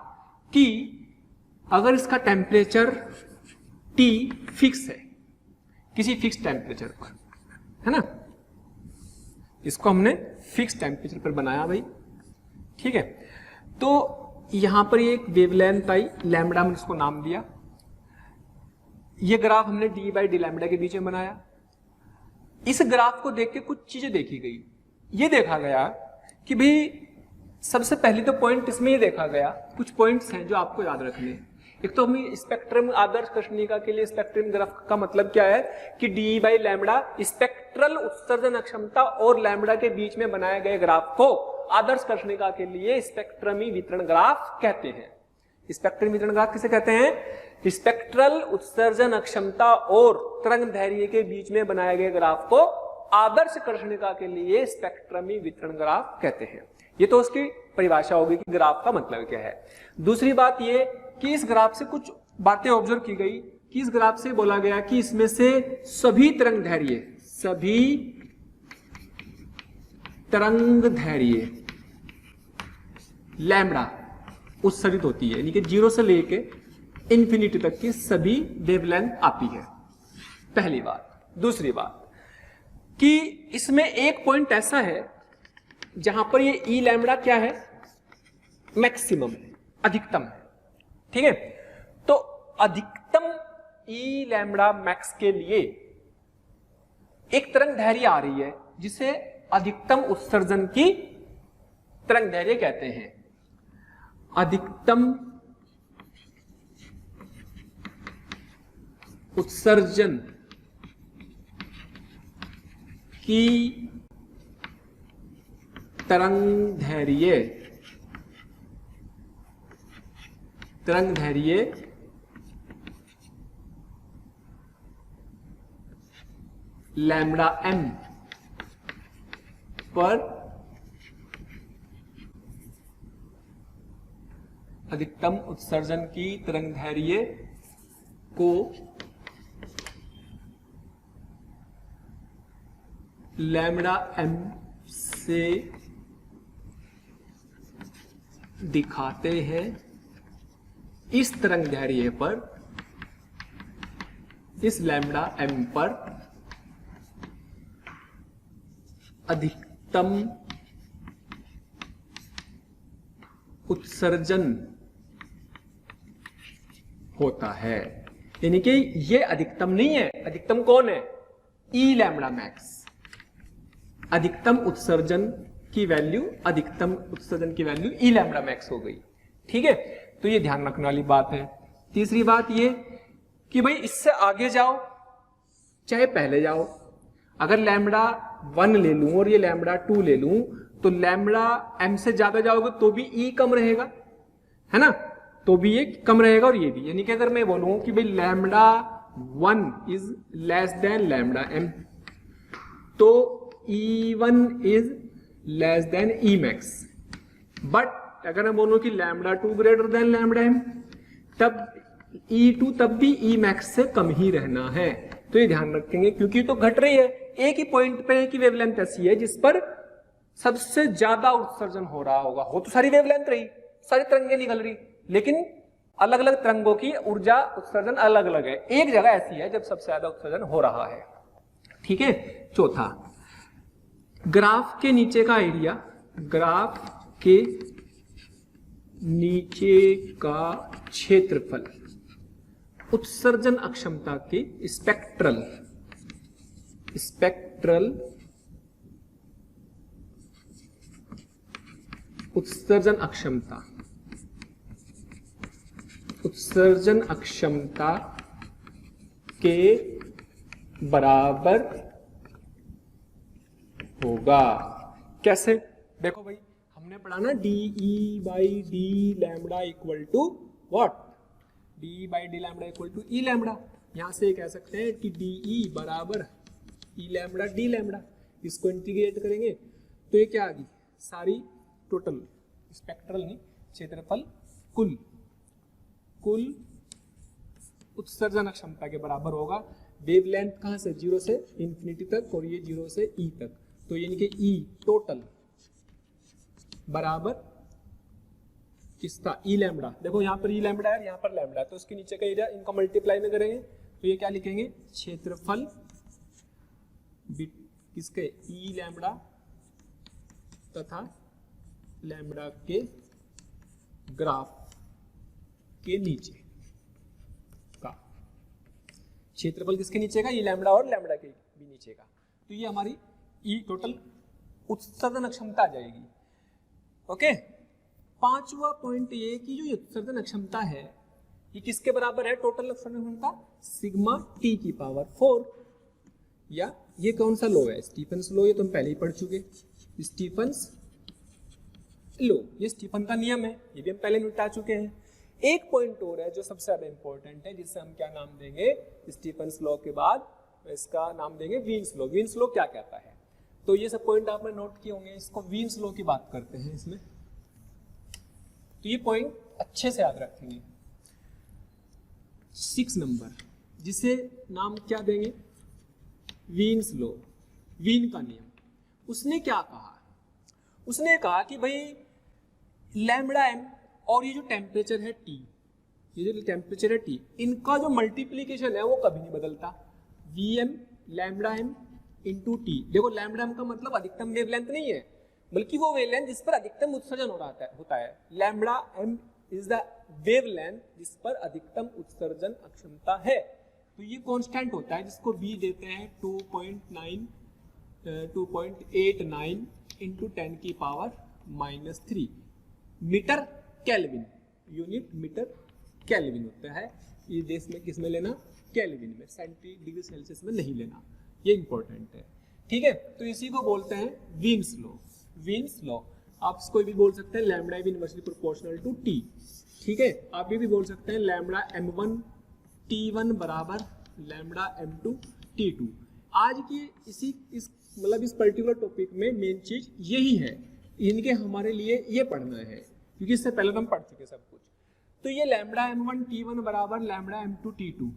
कि अगर इसका टेम्परेचर T फिक्स है किसी फिक्स टेम्परेचर पर, है ना, इसको हमने फिक्स टेम्परेचर पर बनाया भाई, ठीक है। तो यहां पर ये एक वेवलेंथ आई, लैम्बडा हमने इसको नाम दिया, ये ग्राफ हमने DE/D लैम्बडा के बीच में बनाया। इस ग्राफ को देख के कुछ चीजें देखी गई, ये देखा गया कि भाई सबसे पहले तो पॉइंट इसमें ये देखा गया, कुछ पॉइंट्स हैं जो आपको याद रखने। एक तो हमें स्पेक्ट्रम, आदर्श कर्षणिका के लिए स्पेक्ट्रम ग्राफ का मतलब क्या है कि DE/लैम्बडा स्पेक्ट्रल उत्सर्जन अक्षमता और लैम्बडा के बीच में बनाए गए ग्राफ को आदर्श कर्षणिका के लिए स्पेक्ट्रमी वितरण ग्राफ कहते हैं। स्पेक्ट्रम वितरण ग्राफ किसे कहते हैं, स्पेक्ट्रल उत्सर्जन अक्षमता और तरंग धैर्य के बीच में बनाए गए ग्राफ को आदर्श कर्षणिका के लिए स्पेक्ट्रमी वितरण ग्राफ कहते हैं। ये तो उसकी परिभाषा होगी कि ग्राफ का मतलब क्या है। दूसरी बात ये कि इस ग्राफ से कुछ बातें ऑब्जर्व की गई कि इस ग्राफ से बोला गया कि इसमें से सभी तरंग धैर्य लैम्बडा उत्सर्जित होती है, यानी कि 0 से लेके इंफिनिटी तक की सभी वेवलेंथ आती है, पहली बात। दूसरी बात कि इसमें एक पॉइंट ऐसा है जहां पर ये ई लैम्बडा क्या है, मैक्सिमम है, अधिकतम है, ठीक है। तो अधिकतम ई लैम्बडा मैक्स के लिए एक तरंग दैर्घ्य आ रही है जिसे अधिकतम उत्सर्जन की तरंग दैर्घ्य कहते हैं। अधिकतम उत्सर्जन की तरंग दैर्घ्य लैम्बडा एम पर अधिकतम उत्सर्जन की तरंग दैर्घ्य को लैम्बडा एम से दिखाते हैं। इस तरंग दैर्घ्य पर, इस लैम्बडा एम पर अधिकतम उत्सर्जन होता है। यानी कि ये अधिकतम नहीं है, अधिकतम कौन है? ई लैम्बडा मैक्स। अधिकतम उत्सर्जन की वैल्यू ई लैम्बडा मैक्स हो गई। ठीक है, तो ये ध्यान रखने वाली बात है। तीसरी बात ये कि भाई इससे आगे जाओ चाहे पहले जाओ, अगर लैम्बडा 1 ले लूं और ये लैम्बडा 2 ले लूं तो लैम्बडा एम से ज्यादा जाओगे तो भी ई कम रहेगा, है ना, तो भी ये कम रहेगा और ये भी। यानी कि अगर मैं बोलूं कि भाई lambda 1 is less than lambda M तो E1 is less than E max. But अगर मैं बोलूं कि lambda 2 greater than lambda M तब E2 तब भी ई मैक्स से कम ही रहना है। तो ये ध्यान रखेंगे क्योंकि तो घट रही है, एक ही पॉइंट पे एक ही वेवलेंथ ऐसी है जिस पर सबसे ज्यादा उत्सर्जन हो रहा होगा। हो तो सारी वेवलेंथ रही, सारी तरंगें निकल रही, लेकिन अलग अलग तरंगों की ऊर्जा उत्सर्जन अलग अलग है। एक जगह ऐसी है जब सबसे ज्यादा उत्सर्जन हो रहा है। ठीक है। चौथा, ग्राफ के नीचे का एरिया, ग्राफ के नीचे का क्षेत्रफल उत्सर्जन अक्षमता के स्पेक्ट्रल उत्सर्जन अक्षमता के बराबर होगा। कैसे? देखो भाई, हमने पढ़ा ना DE by D lambda equal to what? DE by D lambda equal to E lambda. यहां से कह सकते हैं कि DE बराबर ई लैम्बडा डी लैम्बडा। इसको इंटीग्रेट करेंगे तो ये क्या आ गई? सारी टोटल स्पेक्ट्रल नहीं, क्षेत्रफल कुल उत्सर्जन क्षमता के बराबर होगा। वेवलेंथ कहां से? 0 से इंफिनिटी तक और ये 0 से ई तक, तो यानी कि ई टोटल बराबर किसका? ई लैम्बडा। देखो यहाँ पर ई लैम्बडा है, यहाँ पर लैम्बडा, तो उसके नीचे का एरिया, इनको मल्टीप्लाई में करेंगे तो ये क्या लिखेंगे? क्षेत्रफल किसके? ई लैम्बडा तथा लैम्बडा के ग्राफ के नीचे का क्षेत्रफल किसके नीचे का? ई लैम्बडा और लैम्बडा के भी नीचे का। तो ये हमारी ई टोटल उत्सर्जन क्षमता आ जाएगी। ओके। पांचवा पॉइंट ये कि जो उत्सर्जन क्षमता है ये किसके बराबर है? टोटल उत्सर्जन क्षमता सिग्मा टी की पावर 4। या ये कौन सा लॉ है? Stefan's law. ये तो हम पहले ही पढ़ चुके, स्टीफन्स लॉ, ये स्टीफन का नियम है, ये भी हम पहले निपटा चुके हैं। एक पॉइंट और है जो सबसे ज्यादा इंपॉर्टेंट है, जिससे हम क्या नाम देंगे स्टीफन्स लॉ के बाद? इसका नाम देंगे वीन्स लॉ। वीन्स लॉ क्या कहता है? तो ये सब पॉइंट आपने नोट किए होंगे। इसको वीन्स लॉ की बात करते हैं इसमें, तो ये पॉइंट अच्छे से याद रखेंगे। 6 नंबर, जिसे नाम क्या देंगे? वीन्स लॉ, वीन का नियम। उसने क्या कहा? उसने कहा कि भाई लैम्बडा एम और ये जो टेम्परेचर है टी, ये जो टेम्परेचर है टी, इनका जो मल्टीप्लीकेशन है वो कभी नहीं बदलता। Vm lambda M into T. देखो लैम्बडा एम का मतलब अधिकतम वेवलेंथ नहीं है, बल्कि वो वेवलेंथ जिस पर अधिकतम उत्सर्जन होता है। Lambda M is the wavelength जिस पर अधिकतम उत्सर्जन अक्षमता है। तो ये कांस्टेंट होता है जिसको बी देते हैं 2.89 इंटू 10 की power -3 metre kelvin, unit metre kelvin होता है। ये देश में किस में लेना, केल्विन में, डिग्री सेल्सियस में नहीं लेना, ये इंपॉर्टेंट है। ठीक है, तो इसी को बोलते हैं वीन्स लॉ। वीन्स लॉ आप इसको भी बोल सकते हैं lambda inversely proportional to T. ठीक है, आप ये भी बोल सकते हैं लैम्बडा m1 t1 बराबर लैम्बडा m2 t2। आज की इस पर्टिकुलर टॉपिक में मेन चीज यही है, इनके हमारे लिए ये पढ़ना है क्योंकि इससे पहले हम पढ़ चुके सब कुछ। तो ये लैम्बडा m1 t1 बराबर लैम्बडा m2 t2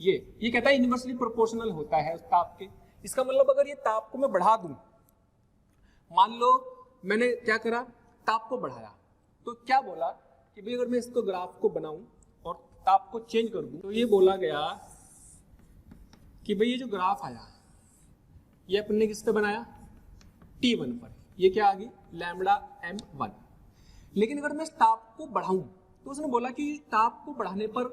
ये कहता है इनवर्सली प्रोपोर्शनल होता है उस ताप के। इसका मतलब अगर ये ताप को मैं बढ़ा दूं, मान लो मैंने क्या करा, ताप को बढ़ाया, तो क्या बोला कि भाई अगर मैं इसको ग्राफ को बनाऊं और ताप को चेंज कर दूं, तो ये बोला गया कि भाई ये जो ग्राफ आया ये अपन ने किस पे बनाया, T1 पर, ये क्या आ गई लैम्बडा m1। लेकिन अगर मैं इस ताप को बढ़ाऊं तो उसने बोला कि ताप को बढ़ाने पर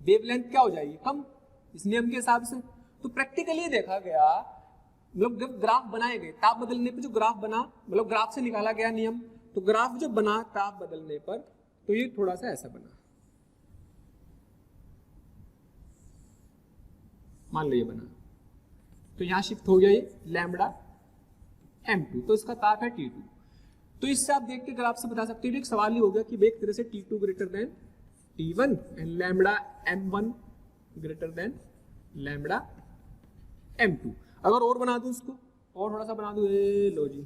वेवलेंथ क्या हो जाएगी, कम, इस नियम के हिसाब से। तो प्रैक्टिकली देखा गया, मतलब जब ग्राफ बनाए गए ताप बदलने पर जो ग्राफ बना, मतलब ग्राफ से निकाला गया नियम, तो ग्राफ जो बना ताप बदलने पर, तो ये थोड़ा सा ऐसा बना, मान लो ये बना, तो यहां शिफ्ट हो गया ये लैम्बडा m2, तो इसका ताप है T2। तो इससे आप देख के ग्राफ से बता सकते हो, एक सवाल ही हो गया कि एक तरह से T2 greater than T1 and lambda m1 greater than lambda m2। अगर और बना दूं इसको, और थोड़ा सा बना दूं, लो जी,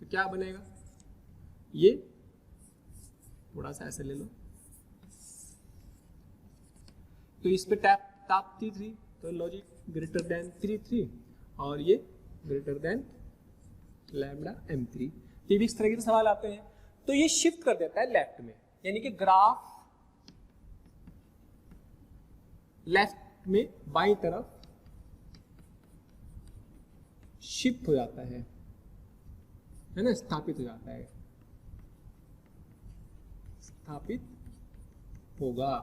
तो क्या बनेगा, ये थोड़ा सा ऐसे ले लो, तो इस पे ताप T3, तो लॉजिक ग्रेटर देन 3 और ये ग्रेटर देन लैम्बडा m3। ये भी इस तरह के सवाल आते हैं। तो ये शिफ्ट कर देता है लेफ्ट में, यानी कि ग्राफ लेफ्ट में बाईं तरफ शिफ्ट हो जाता है ना, स्थापित हो जाता है, स्थापित होगा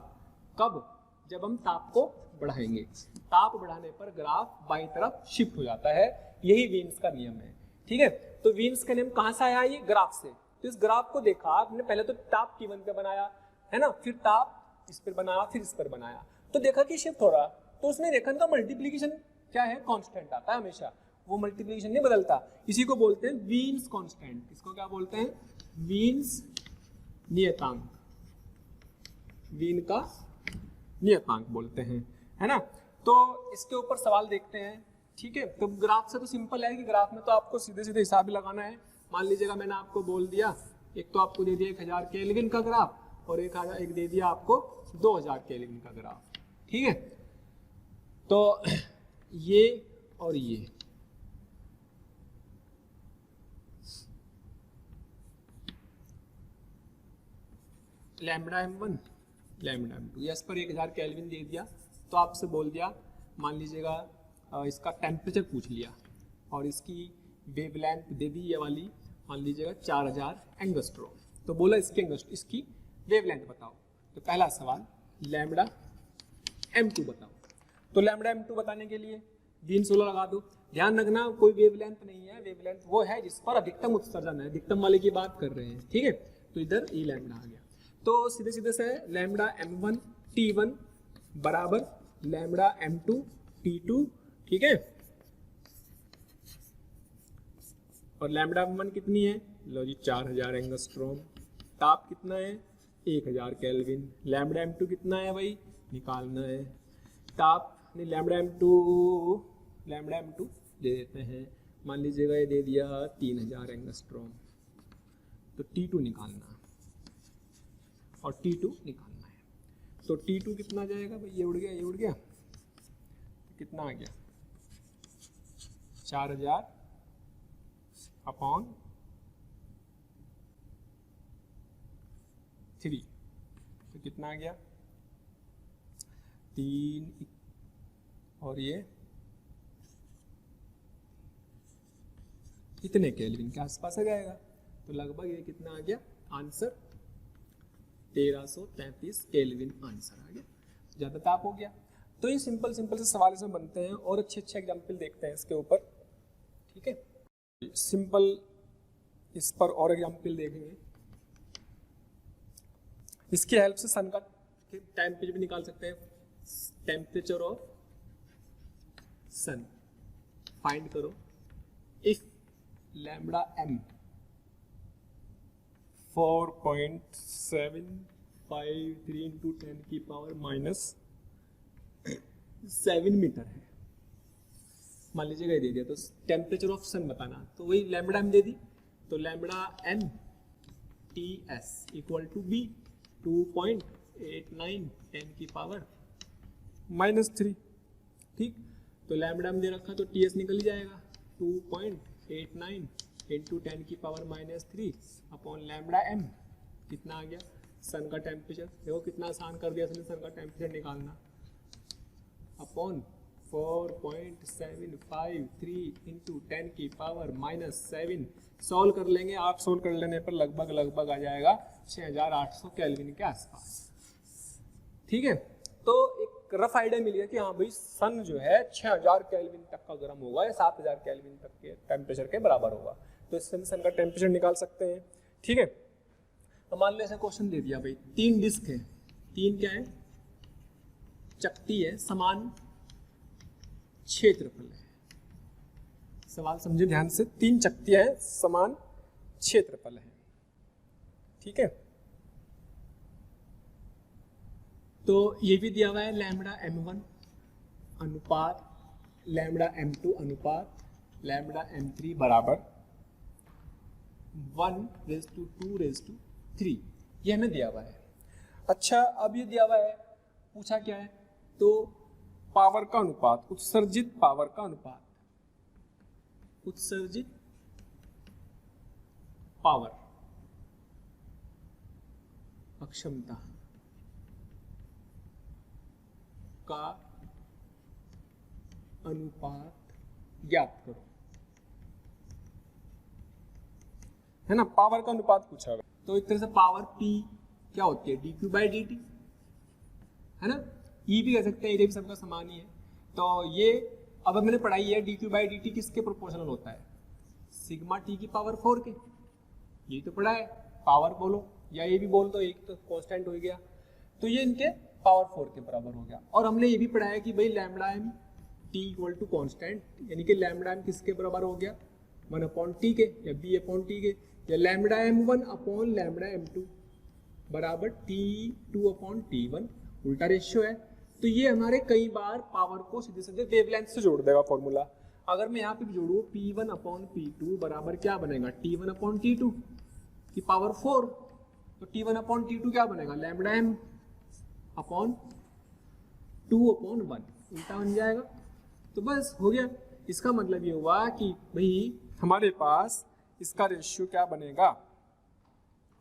कब, जब हम ताप को बढ़ाएंगे। ताप बढ़ाने पर ग्राफ बाईं तरफ शिफ्ट हो जाता है, यही वीन्स का नियम है। ठीक है, तो वीन्स का नियम कहां से आया, ये ग्राफ से। तो इस ग्राफ को देखा आपने, पहले तो ताप T1 पे बनाया है ना, फिर ताप इस पर बनाया, फिर इस पर बनाया, तो देखा कि शिफ्ट हो रहा, तो उसने देखा इनका मल्टीप्लीकेशन क्या है, कांस्टेंट आता है हमेशा, वो मल्टीप्लीकेशन नहीं बदलता। इसी को बोलते हैं वीन्स कांस्टेंट। इसको क्या बोलते हैं, वीन्स नियतांक, वीन का नियतांक बोलते हैं, है ना। तो इसके ऊपर सवाल देखते हैं। ठीक है, तो ग्राफ से तो सिंपल है कि ग्राफ में तो आपको सीधे सीधे हिसाब ही लगाना है। मान लीजिएगा मैंने आपको बोल दिया, एक तो आपको दे दिया 1000 केल्विन का ग्राफ और एक दे दिया आपको 2000 केल्विन का ग्राफ। ठीक है, तो ये और ये लैम्बडा m1 लैम्बडा m2, इस पर 1000 केल्विन दे दिया, तो आपसे बोल दिया, मान लीजिएगा इसका टेम्परेचर पूछ लिया और इसकी वेवलेंथ दे दी ये वाली, मान लीजिएगा 4000 एंगस्ट्रॉम, तो बोला इसकी वेवलेंथ बताओ। तो पहला सवाल लैम्बडा m2 बताओ। तो लैम्बडा m2 बताने के लिए वीन सोलह लगा दो। ध्यान रखना कोई वेवलेंथ नहीं है, वेवलेंथ वो है जिस पर अधिकतम उत्सर्जन है, अधिकतम वाले की बात कर रहे हैं। ठीक है, तो इधर ये लैम्बडा आ गया, तो सीधे सीधे से लैम्बडा m1 t1 बराबर लैम्बडा m2 t2। ठीक है, और लैम्बडा m1 कितनी है, लो जी 4000 एंगस्ट्रॉम, ताप कितना है 1000 केल्विन, लैम्बडा m2 कितना है भाई निकालना है, ताप नहीं लैम्बडा m2 दे देते हैं, मान लीजिएगा ये दे दिया 3000 एंगस्ट्रॉम, तो T2 निकालना और T2 निकालना है। तो T2 कितना जाएगा भाई, ये उड़ गया, तो कितना आ गया 4000 अपॉन 3, तो कितना आ गया 3 और ये इतने केल्विन के आसपास आ जाएगा। तो लगभग ये कितना आ गया आंसर 1333 केल्विन आंसर आ गया, ज्यादा ताप हो गया। तो ये सिंपल सिंपल से सवाल इसमें बनते हैं और अच्छे अच्छे एग्जाम्पल देखते हैं इसके ऊपर, ठीक है। सिंपल इस पर और एग्जाम्पल देखेंगे, इसकी हेल्प से सन का टेम्परेचर भी निकाल सकते हैं। टेम्परेचर ऑफ सन फाइंड करो इफ लैम्बडा एम 4.753 इंटू 10 की पावर -7 मीटर है, मान लीजिएगा दे दिया, तो टेम्परेचर ऑफ सन बताना, तो वही लैम्बडा एम दे दी, तो lambda M T S equal to B 2.89 10 की पावर -3, ठीक। तो लैम्बडा एम दे रखा तो टी एस निकल ही जाएगा 2.89 इंटू 10 की पावर -3 अपॉन लैम्बडा एम, कितना आ गया सन का टेम्परेचर। देखो कितना आसान कर दिया इसने सन का टेम्परेचर निकालना, अपॉन 4.753 इंटू 10 की पावर -7। सॉल्व कर लेंगे, आप सॉल्व कर लेने पर लगभग आ जाएगा 6800 केल्विन के आसपास, ठीक है। तो एक रफ आइडिया मिल गया कि हाँ भाई सन जो है 6000 केल्विन तक का गर्म होगा या 7000 केल्विन तक के टेम्परेचर के बराबर होगा, तो इससे सन का टेम्परेचर निकाल सकते हैं, ठीक है। तो मान लो ऐसा क्वेश्चन दे दिया भाई, 3 डिस्क है, 3 क्या है, चकती है, समान क्षेत्रफल है। सवाल समझे ध्यान से, 3 चकतियां हैं, समान क्षेत्रफल है, ठीक है। तो ये भी दिया हुआ है लैम्बडा m1 अनुपात लैम्बडा m2 अनुपात लैम्बडा m3 बराबर 1:2:3, ये हमें दिया हुआ है। अच्छा, अब ये दिया हुआ है, पूछा क्या है, तो पावर का अनुपात, उत्सर्जित पावर का अनुपात, उत्सर्जित पावर अक्षमता का अनुपात ज्ञात करो, है ना। पावर का अनुपात पूछा है, तो एक तरह से पावर P क्या होती है, dQ/dt, है ना। E भी कह सकते हैं, ये भी सबका समान ही है। तो ये अब मैंने पढ़ाई है dQ/dt किसके प्रोपोर्शनल होता है, सिग्मा T की पावर 4 के, ये तो पढ़ा है। पावर बोलो या ये भी बोल दो, एक तो कांस्टेंट हो गया, तो ये इनके पावर 4 के बराबर हो गया। और हमने ये भी पढ़ा है कि भाई lambda M T equal to constant, यानी कि लैम्बडा एम किसके बराबर हो गया, 1/t के या b/t के, या lambda m1 upon lambda m2 बराबर t2/t1, उल्टा रेशियो है। तो ये हमारे कई बार पावर को सीधे सीधे वेवलेंथ से जोड़ देगा फॉर्मूला। अगर मैं यहाँ पे भी जोड़ू P1/P2 बराबर क्या बनेगा, T1/T2 की पावर 4, तो T1/T2 क्या बनेगा, लैम्बडा m अपॉन 2/1, उल्टा बन जाएगा। तो बस हो गया। इसका मतलब ये हुआ कि भाई हमारे पास इसका रेशियो क्या बनेगा,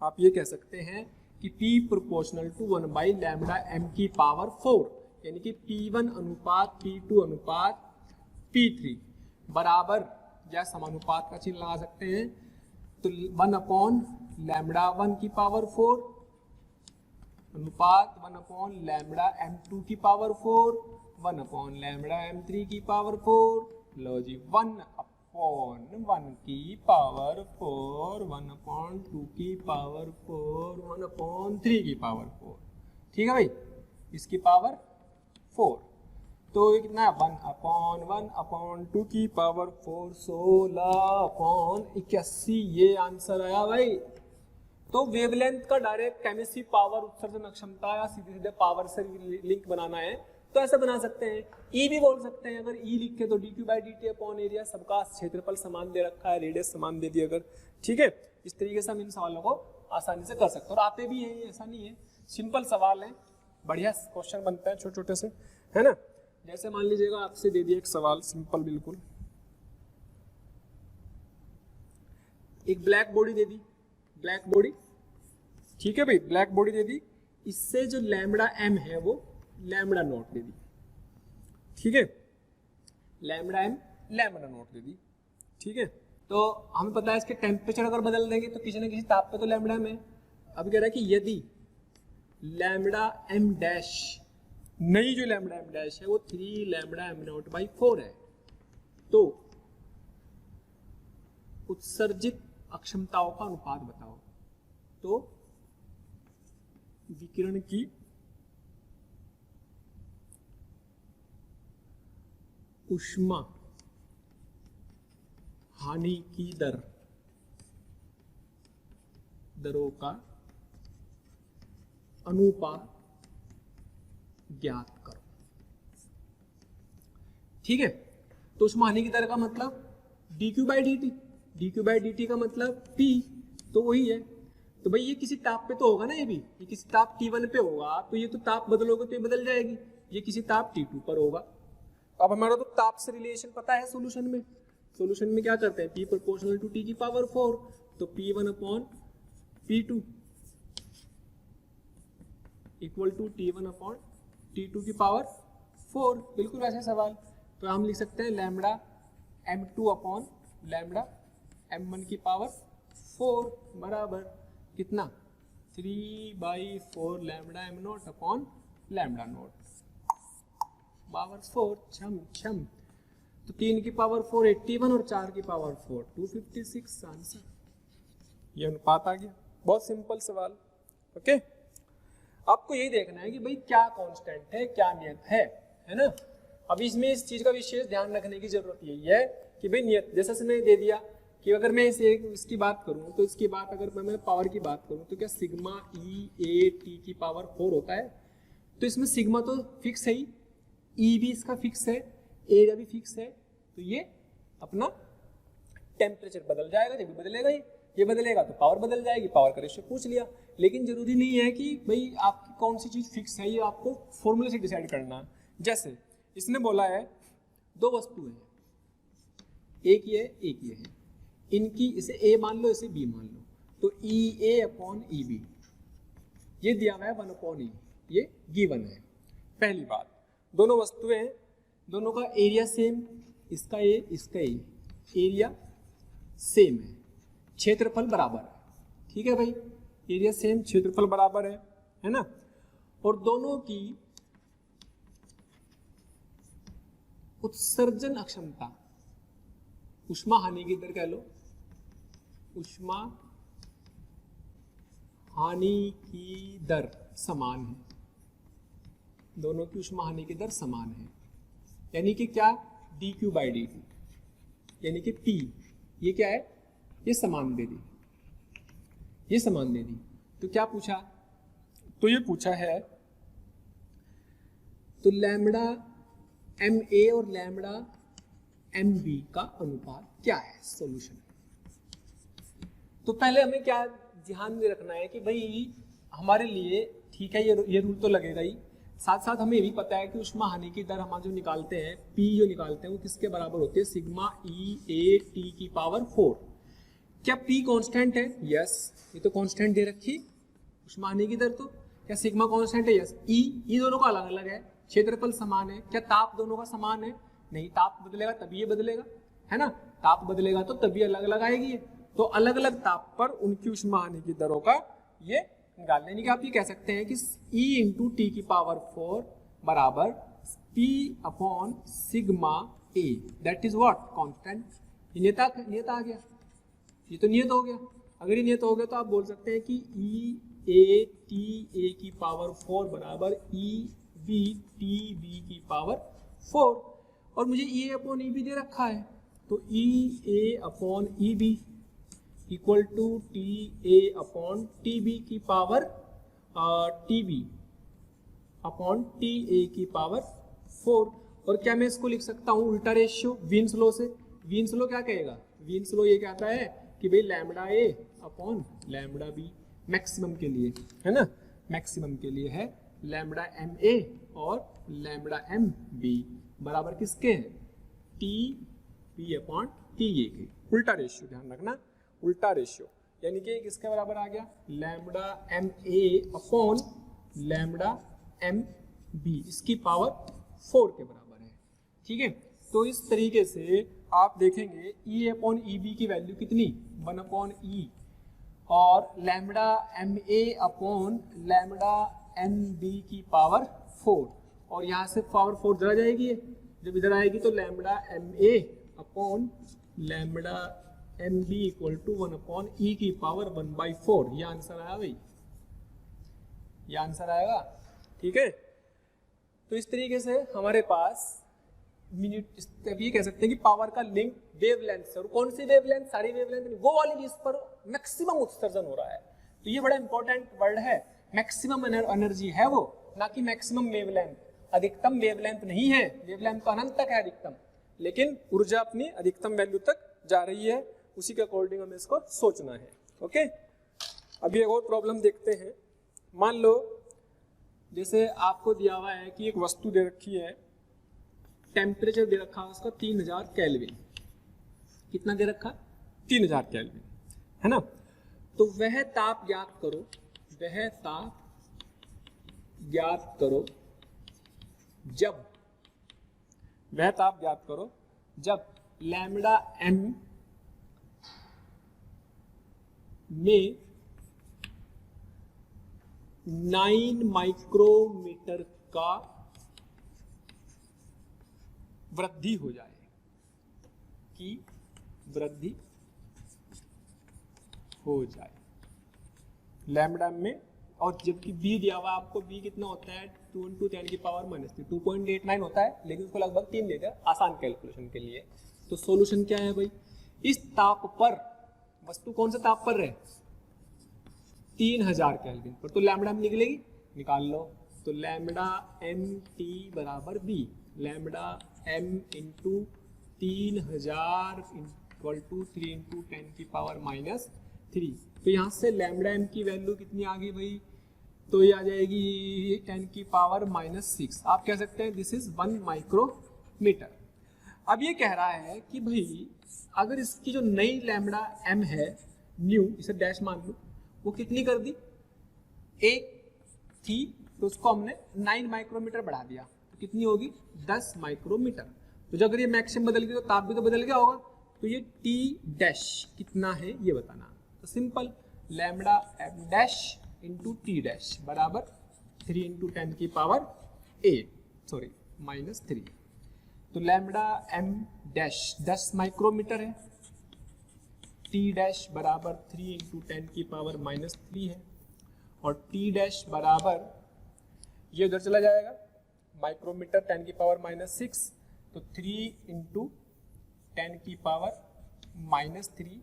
आप ये कह सकते हैं कि P proportional to 1 lambda m की पावर 4, यानी कि P1 अनुपात P2 अनुपात P3 बराबर या समानुपात का चिन्ह लगा सकते हैं, तो 1 लैम्बडा 1 की पावर 4 अनुपात 1 लैम्बडा m2 की पावर 4 1 लैम्बडा m3 की पावर 4, लो जी 1/1 की पावर 4 1/2 की पावर 4 1/3 की पावर 4, ठीक है भाई, इसकी पावर 4, तो ये कितना है 1/1/2 की पावर 4 16/81, ये आंसर आया भाई। तो वेवलेंथ का डायरेक्ट केमिस्ट्री पावर उत्सर्जन क्षमता या सीधे सीधे पावर से लिंक बनाना है तो ऐसा बना सकते हैं। ई भी बोल सकते हैं, अगर ई लिखे तो dQ/dt अपॉन एरिया, सबका क्षेत्रफल समान दे रखा है, रेडियस समान दे दी अगर, ठीक है। इस तरीके से हम इन सवालों को आसानी से कर सकते हैं और आते भी हैं, ऐसा नहीं है, सिंपल सवाल है, बढ़िया क्वेश्चन बनते हैं छोटे छोटे से, है ना। जैसे मान लीजिएगा आपसे दे दिया एक सवाल सिंपल बिल्कुल, एक ब्लैक बॉडी दे दी, ब्लैक बॉडी, ठीक है भाई, ब्लैक बॉडी दे दी, इससे जो लैम्बडा m है वो लैम्बडा नॉट दे दी, ठीक है, लैम्बडा m लैम्बडा नॉट दे दी, ठीक है। तो हमें पता है इसके टेम्परेचर अगर बदल देंगे तो किसी न किसी ताप पे तो लैम्बडा m है। अब कह रहा है कि यदि लैम्बडा एम डैश, नई जो लैम्बडा एम डैश है वो 3 लैम्बडा एम नॉट बाई 4 है। तो उत्सर्जित अक्षमताओं का अनुपात बताओ। तो विकिरण की ऊष्मा हानि की दरों का अनुपात ज्ञात करो। ठीक है, तो ऊष्मा हानि की दर का मतलब dq by dt, dq by dt का मतलब p, तो वही है। तो भाई ये किसी ताप पे तो होगा ना, ये किसी ताप T1 पे होगा, तो ये तो ताप बदलोगे तो ये बदल जाएगी, ये किसी ताप T2 पर होगा। अब हमारा तो ताप से रिलेशन पता है सॉल्यूशन में। सॉल्यूशन में क्या करते हैं, P प्रोपोर्शनल टू T की पावर 4, तो P1 upon P2 equal to T1 upon T2 की पावर 4, बिल्कुल वैसे सवाल। तो हम लिख सकते हैं lambda M2 upon lambda M1 की पावर 4 बराबर कितना, 3/4 lambda M not upon lambda naught power 4, छम। तो 3 की पावर 4 81 और 4 की पावर 4 256 आंसर। ये अनुपात आ गया, बहुत सिंपल सवाल। ओके, आपको यही देखना है कि भाई क्या कांस्टेंट है क्या नियत है ना। अब इसमें इस चीज का विशेष ध्यान रखने की जरूरत यही है कि भाई नियत जैसा से मैंने दे दिया कि अगर मैं इसकी बात करूं तो इसकी बात अगर मैं पावर की बात करूं तो क्या सिग्मा ई ए टी की पावर 4 होता है। तो इसमें सिग्मा तो फिक्स है ही, ई भी इसका फिक्स है, एरिया भी फिक्स है, तो ये अपना टेम्परेचर बदल जाएगा जब भी बदलेगा, ये बदलेगा तो पावर बदल जाएगी, पावर का रेशियो पूछ लिया। लेकिन जरूरी नहीं है कि भाई आपकी कौन सी चीज फिक्स है, ये आपको फॉर्मूले से डिसाइड करना। जैसे इसने बोला है दो वस्तु है, एक ये है, इनकी इसे ए मान लो इसे बी मान लो, तो ई ए अपॉन ई बी ये दिया हुआ है 1 अपॉन ई, ये गिवन है। पहली बात, दोनों वस्तुएं हैं, दोनों का एरिया सेम, इसका ए इसका ए, एरिया सेम है, क्षेत्रफल बराबर है। ठीक है भाई, एरिया सेम क्षेत्रफल बराबर है ना। और दोनों की उत्सर्जन अक्षमता, ऊष्मा हानि की दर कह लो, ऊष्मा हानि की दर समान है, दोनों की ऊष्मा हानि की दर समान है। यानी कि क्या, dq बाई dt, यानी कि p ये क्या है, ये समान दे दी, ये समान दे दी। तो क्या पूछा, तो ये पूछा है तो लैम्बडा एम ए और लैम्बडा एम बी का अनुपात क्या है सॉल्यूशन। तो पहले हमें क्या ध्यान में रखना है कि भाई हमारे लिए ठीक है ये रूल तो लगेगा ही, साथ साथ हमें ये भी पता है कि ऊष्मा हानि की दर हम जो निकालते हैं P जो निकालते हैं वो किसके बराबर होती है, सिग्मा ई ए टी की पावर 4। क्या P कांस्टेंट है, यस, ये तो कांस्टेंट दे रखी ऊष्मा हानि की दर। तो क्या सिग्मा कांस्टेंट है, यस। ई दोनों का अलग अलग है, क्षेत्रफल समान है। क्या ताप दोनों का समान है, नहीं, ताप बदलेगा तभी ये बदलेगा, है ना, ताप बदलेगा तो तभी अलग अलग आएगी। तो अलग अलग ताप पर उनकी ऊष्मा हानि की दरों का ये निकाल लेने की आप ये कह सकते हैं कि E इंटू टी की पावर 4 बराबर P upon sigma A, that is what, constant. ये नियत आ गया, ये तो नियत हो गया। अगर ये नियत हो गया तो आप बोल सकते हैं कि E ए टी ए की पावर 4 बराबर E बी टी बी की पावर 4, और मुझे E A upon E B दे रखा है, तो E A upon E B equal to T A upon T B की power T B upon T A की पावर 4। और क्या मैं इसको लिख सकता हूँ उल्टा रेशियो वीन्स लॉ से। वीन्स लॉ क्या कहेगा, वीन्स लॉ ये कहता है कि भाई लैम्बडा ए अपॉन लैम्बडा बी मैक्सिमम के लिए, है ना, मैक्सिमम के लिए है लैम्बडा एम ए और लैम्बडा एम बी बराबर किसके हैं, टी बी अपॉन टी ए के। उल्टा रेशियो ध्यान रखना, उल्टा रेशियो, यानी कि किसके बराबर आ गया, lambda M A upon lambda M B, इसकी पावर 4 के बराबर है। ठीक है, तो इस तरीके से आप देखेंगे E अपॉन ई बी की वैल्यू कितनी, 1 अपॉन ई, और lambda M A upon lambda M B की पावर 4, और यहाँ से पावर 4 इधर आ जाएगी, ये जब इधर आएगी तो lambda M A upon lambda M B equal to 1 upon E की पावर 1/4। ये आंसर आया भाई, ये आंसर आएगा। ठीक है, तो इस तरीके से हमारे पास मिनट, अब ये कह सकते हैं कि पावर का लिंक वेवलेंथ से, और कौन सी वेवलेंथ, सारी वेवलेंथ नहीं, वो वाली जिस पर मैक्सिमम उत्सर्जन हो रहा है। तो ये बड़ा इंपॉर्टेंट वर्ड है, मैक्सिमम एनर्जी है वो, ना कि मैक्सिमम वेवलेंथ। अधिकतम वेवलेंथ नहीं है, वेवलेंथ तो अनंत तक है अधिकतम, लेकिन ऊर्जा अपनी अधिकतम वैल्यू तक जा रही है, उसी के अकॉर्डिंग हमें इसको सोचना है। ओके, अभी एक और प्रॉब्लम देखते हैं। मान लो जैसे आपको दिया हुआ है कि एक वस्तु दे रखी है, टेम्परेचर दे रखा है उसका 3000 केल्विन। कितना दे रखा? 3000 केल्विन, है ना। तो वह ताप ज्ञात करो, वह ताप ज्ञात करो जब, वह ताप ज्ञात करो जब लैम्बडा एम में 9 माइक्रोमीटर का वृद्धि हो जाए, कि वृद्धि हो जाए लैम्बडा में, और जबकि बी दिया हुआ आपको, बी कितना होता है 2 × 10 की पावर -3, 2.89 होता है, लेकिन उसको लगभग 3 देते हैं आसान कैलकुलेशन के लिए। तो सॉल्यूशन क्या है भाई, इस ताप पर वस्तु कौन सा ताप पर रहे, 3000 केल्विन पर, तो लैम्बडा में निकलेगी, निकाल लो। तो लैम्बडा एम टी बराबर B, lambda M into 3000 equal to 3 × 10 की पावर -3। तो यहाँ से लैम्बडा एम की वैल्यू कितनी आ गई भाई, तो ये आ जाएगी 10 की पावर -6। आप कह सकते हैं दिस इज 1 माइक्रोमीटर। अब ये कह रहा है कि भाई अगर इसकी जो नई लैम्बडा एम है न्यू, इसे डैश मान लो, वो कितनी कर दी, 1 थी, तो उसको हमने 9 माइक्रोमीटर बढ़ा दिया, तो कितनी होगी 10 माइक्रोमीटर। तो जब अगर ये मैक्सिमम बदल गई तो ताप भी तो बदल गया होगा, तो ये टी डैश कितना है ये बताना। तो simple, lambda M dash into T dash बराबर 3 × 10 की पावर -3। तो लैम्बडा एम डैश 10 माइक्रोमीटर है, टी डैश बराबर 3 × 10 की पावर -3 है, और टी डैश बराबर ये उधर चला जाएगा, माइक्रोमीटर 10 की पावर -6, तो 3 × 10 की पावर -3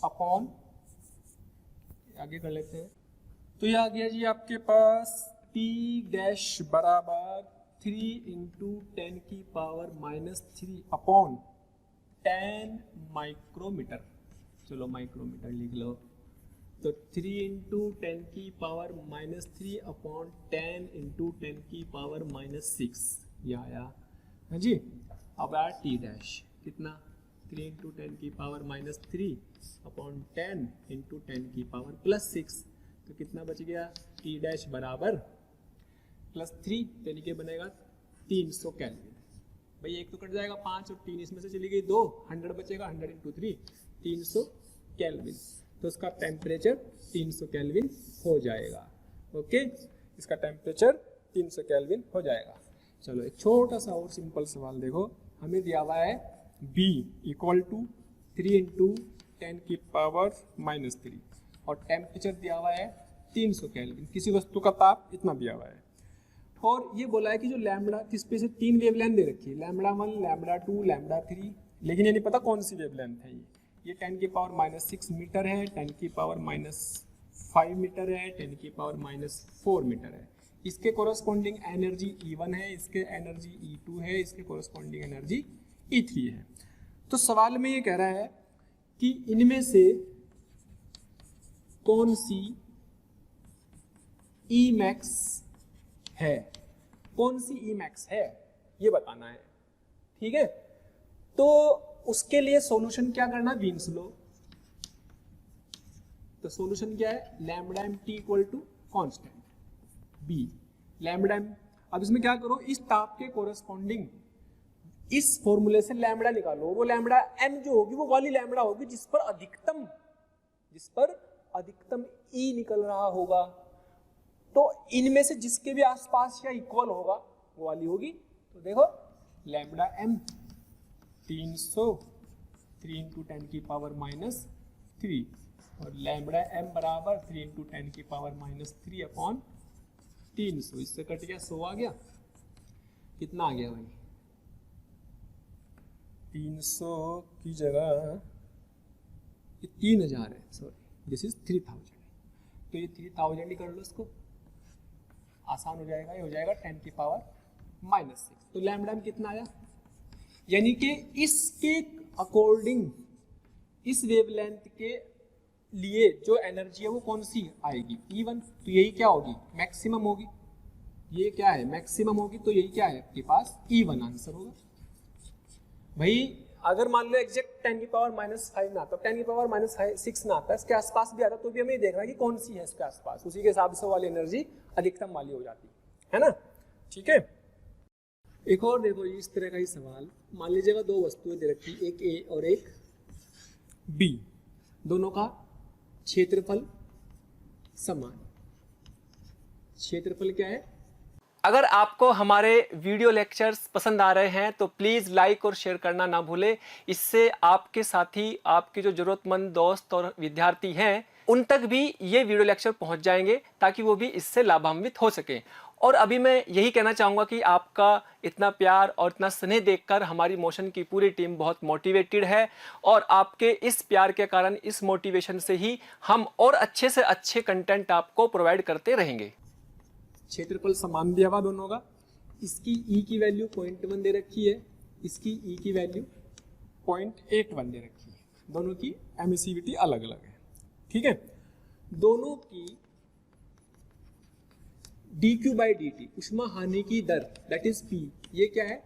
अपॉन, आगे कर लेते हैं, तो ये आ गया जी आपके पास टी डैश बराबर 3 × 10 की पावर -3 अपॉन 10 माइक्रोमीटर। चलो माइक्रोमीटर लिख लो, तो 3 × 10 की पावर -3 अपॉन 10 × 10 की पावर -6, ये आया है जी। अब आया टी डैश कितना, 3 × 10 की पावर -3 अपॉन 10 × 10 की पावर +6, तो कितना बच गया, टी डैश बराबर +3, यानी कि बनेगा 300 केल्विन। भाई एक तो कट जाएगा 5 और 3 इसमें से चली गई 2, 100 बचेगा, 100 × 3 300 केल्विन, तो इसका टेम्परेचर 300 केल्विन हो जाएगा। ओके, इसका टेम्परेचर 300 केल्विन हो जाएगा। चलो एक छोटा सा और सिंपल सवाल देखो, हमें दिया हुआ है B इक्वल टू 3 × 10 की पावर -3 और टेम्परेचर दिया हुआ है 300 केल्विन, किसी वस्तु का ताप इतना दिया हुआ है, और ये बोला है कि जो लैम्बडा, किस पे से 3 वेवलेंथ दे रखी है, लैम्बडा 1, लैम्बडा 2, लैम्बडा 3, लेकिन ये नहीं पता कौन सी वेवलेंथ है। ये 10 की पावर -6 मीटर है, 10 की पावर -5 मीटर है, 10 की पावर -4 मीटर है। इसके कोरस्पॉन्डिंग एनर्जी E1 है, इसके एनर्जी E2 है, इसके कोरस्पॉन्डिंग एनर्जी E3 है। तो सवाल में ये कह रहा है कि इनमें से कौन सी Emax है, कौन सी Emax है ये बताना है। ठीक है, तो उसके लिए सॉल्यूशन क्या करना, वीन्स लो। तो सॉल्यूशन क्या है, lambda M T equal to constant B, lambda M. अब इसमें क्या करो, इस ताप के कोरस्पॉन्डिंग इस फॉर्मूले से लैम्बडा निकालो। वो लैम्बडा एम जो होगी वो वाली लैम्बडा होगी जिस पर अधिकतम ई निकल रहा होगा, तो इनमें से जिसके भी आसपास या इक्वल होगा वो वाली होगी। तो देखो लैम्बडा m 300 3 इंटू 10 की पावर माइनस 3 और लैम्बडा m बराबर 3 इंटू 10 की पावर माइनस 3 अपॉन 300। इससे कट गया 100 आ गया। कितना आ गया भाई? 300 की जगह ये 3000 है, सॉरी दिस इज 3000। तो ये 3000 ही कर लो, इसको आसान हो जाएगा। ये हो जाएगा 10 की पावर माइनस 6। तो लैम्बडा में कितना आया? यानी कि इसके अकॉर्डिंग इस वेवलेंथ के लिए जो एनर्जी है वो कौन सी आएगी? E1। तो यही क्या होगी? मैक्सिमम होगी। ये क्या है? मैक्सिमम होगी। तो यही क्या है आपके पास? E1 आंसर होगा भाई। अगर मान लो एग्जैक्ट 10 की पावर माइनस 5 ना आता, 10 की पावर माइनस 6 ना आता, इसके आसपास भी आता, तो भी हमें देखना है कि कौन सी है इसके आसपास, उसी के हिसाब से वाली एनर्जी अधिकतम वाली हो जाती है ना। ठीक है। एक और देखो इस तरह का ही सवाल। मान लीजिएगा दो वस्तुएं दे रखी, एक ए और एक बी, दोनों का क्षेत्रफल समान। क्षेत्रफल क्या है? अगर आपको हमारे वीडियो लेक्चर्स पसंद आ रहे हैं तो प्लीज़ लाइक और शेयर करना ना भूलें। इससे आपके साथी, आपके जो ज़रूरतमंद दोस्त और विद्यार्थी हैं उन तक भी ये वीडियो लेक्चर पहुंच जाएंगे ताकि वो भी इससे लाभान्वित हो सकें। और अभी मैं यही कहना चाहूँगा कि आपका इतना प्यार और इतना स्नेह देखकर हमारी मोशन की पूरी टीम बहुत मोटिवेटेड है और आपके इस प्यार के कारण, इस मोटिवेशन से ही हम और अच्छे से अच्छे कंटेंट आपको प्रोवाइड करते रहेंगे। क्षेत्रफल समान दिया हुआ दोनों का। इसकी E की वैल्यू 0.1 दे रखी है, इसकी E की वैल्यू 0.81 दे रखी है। दोनों की एमिसिविटी अलग अलग है। ठीक है। दोनों की dq बाई dt उष्मा हानि की दर दैट इज P, ये क्या है?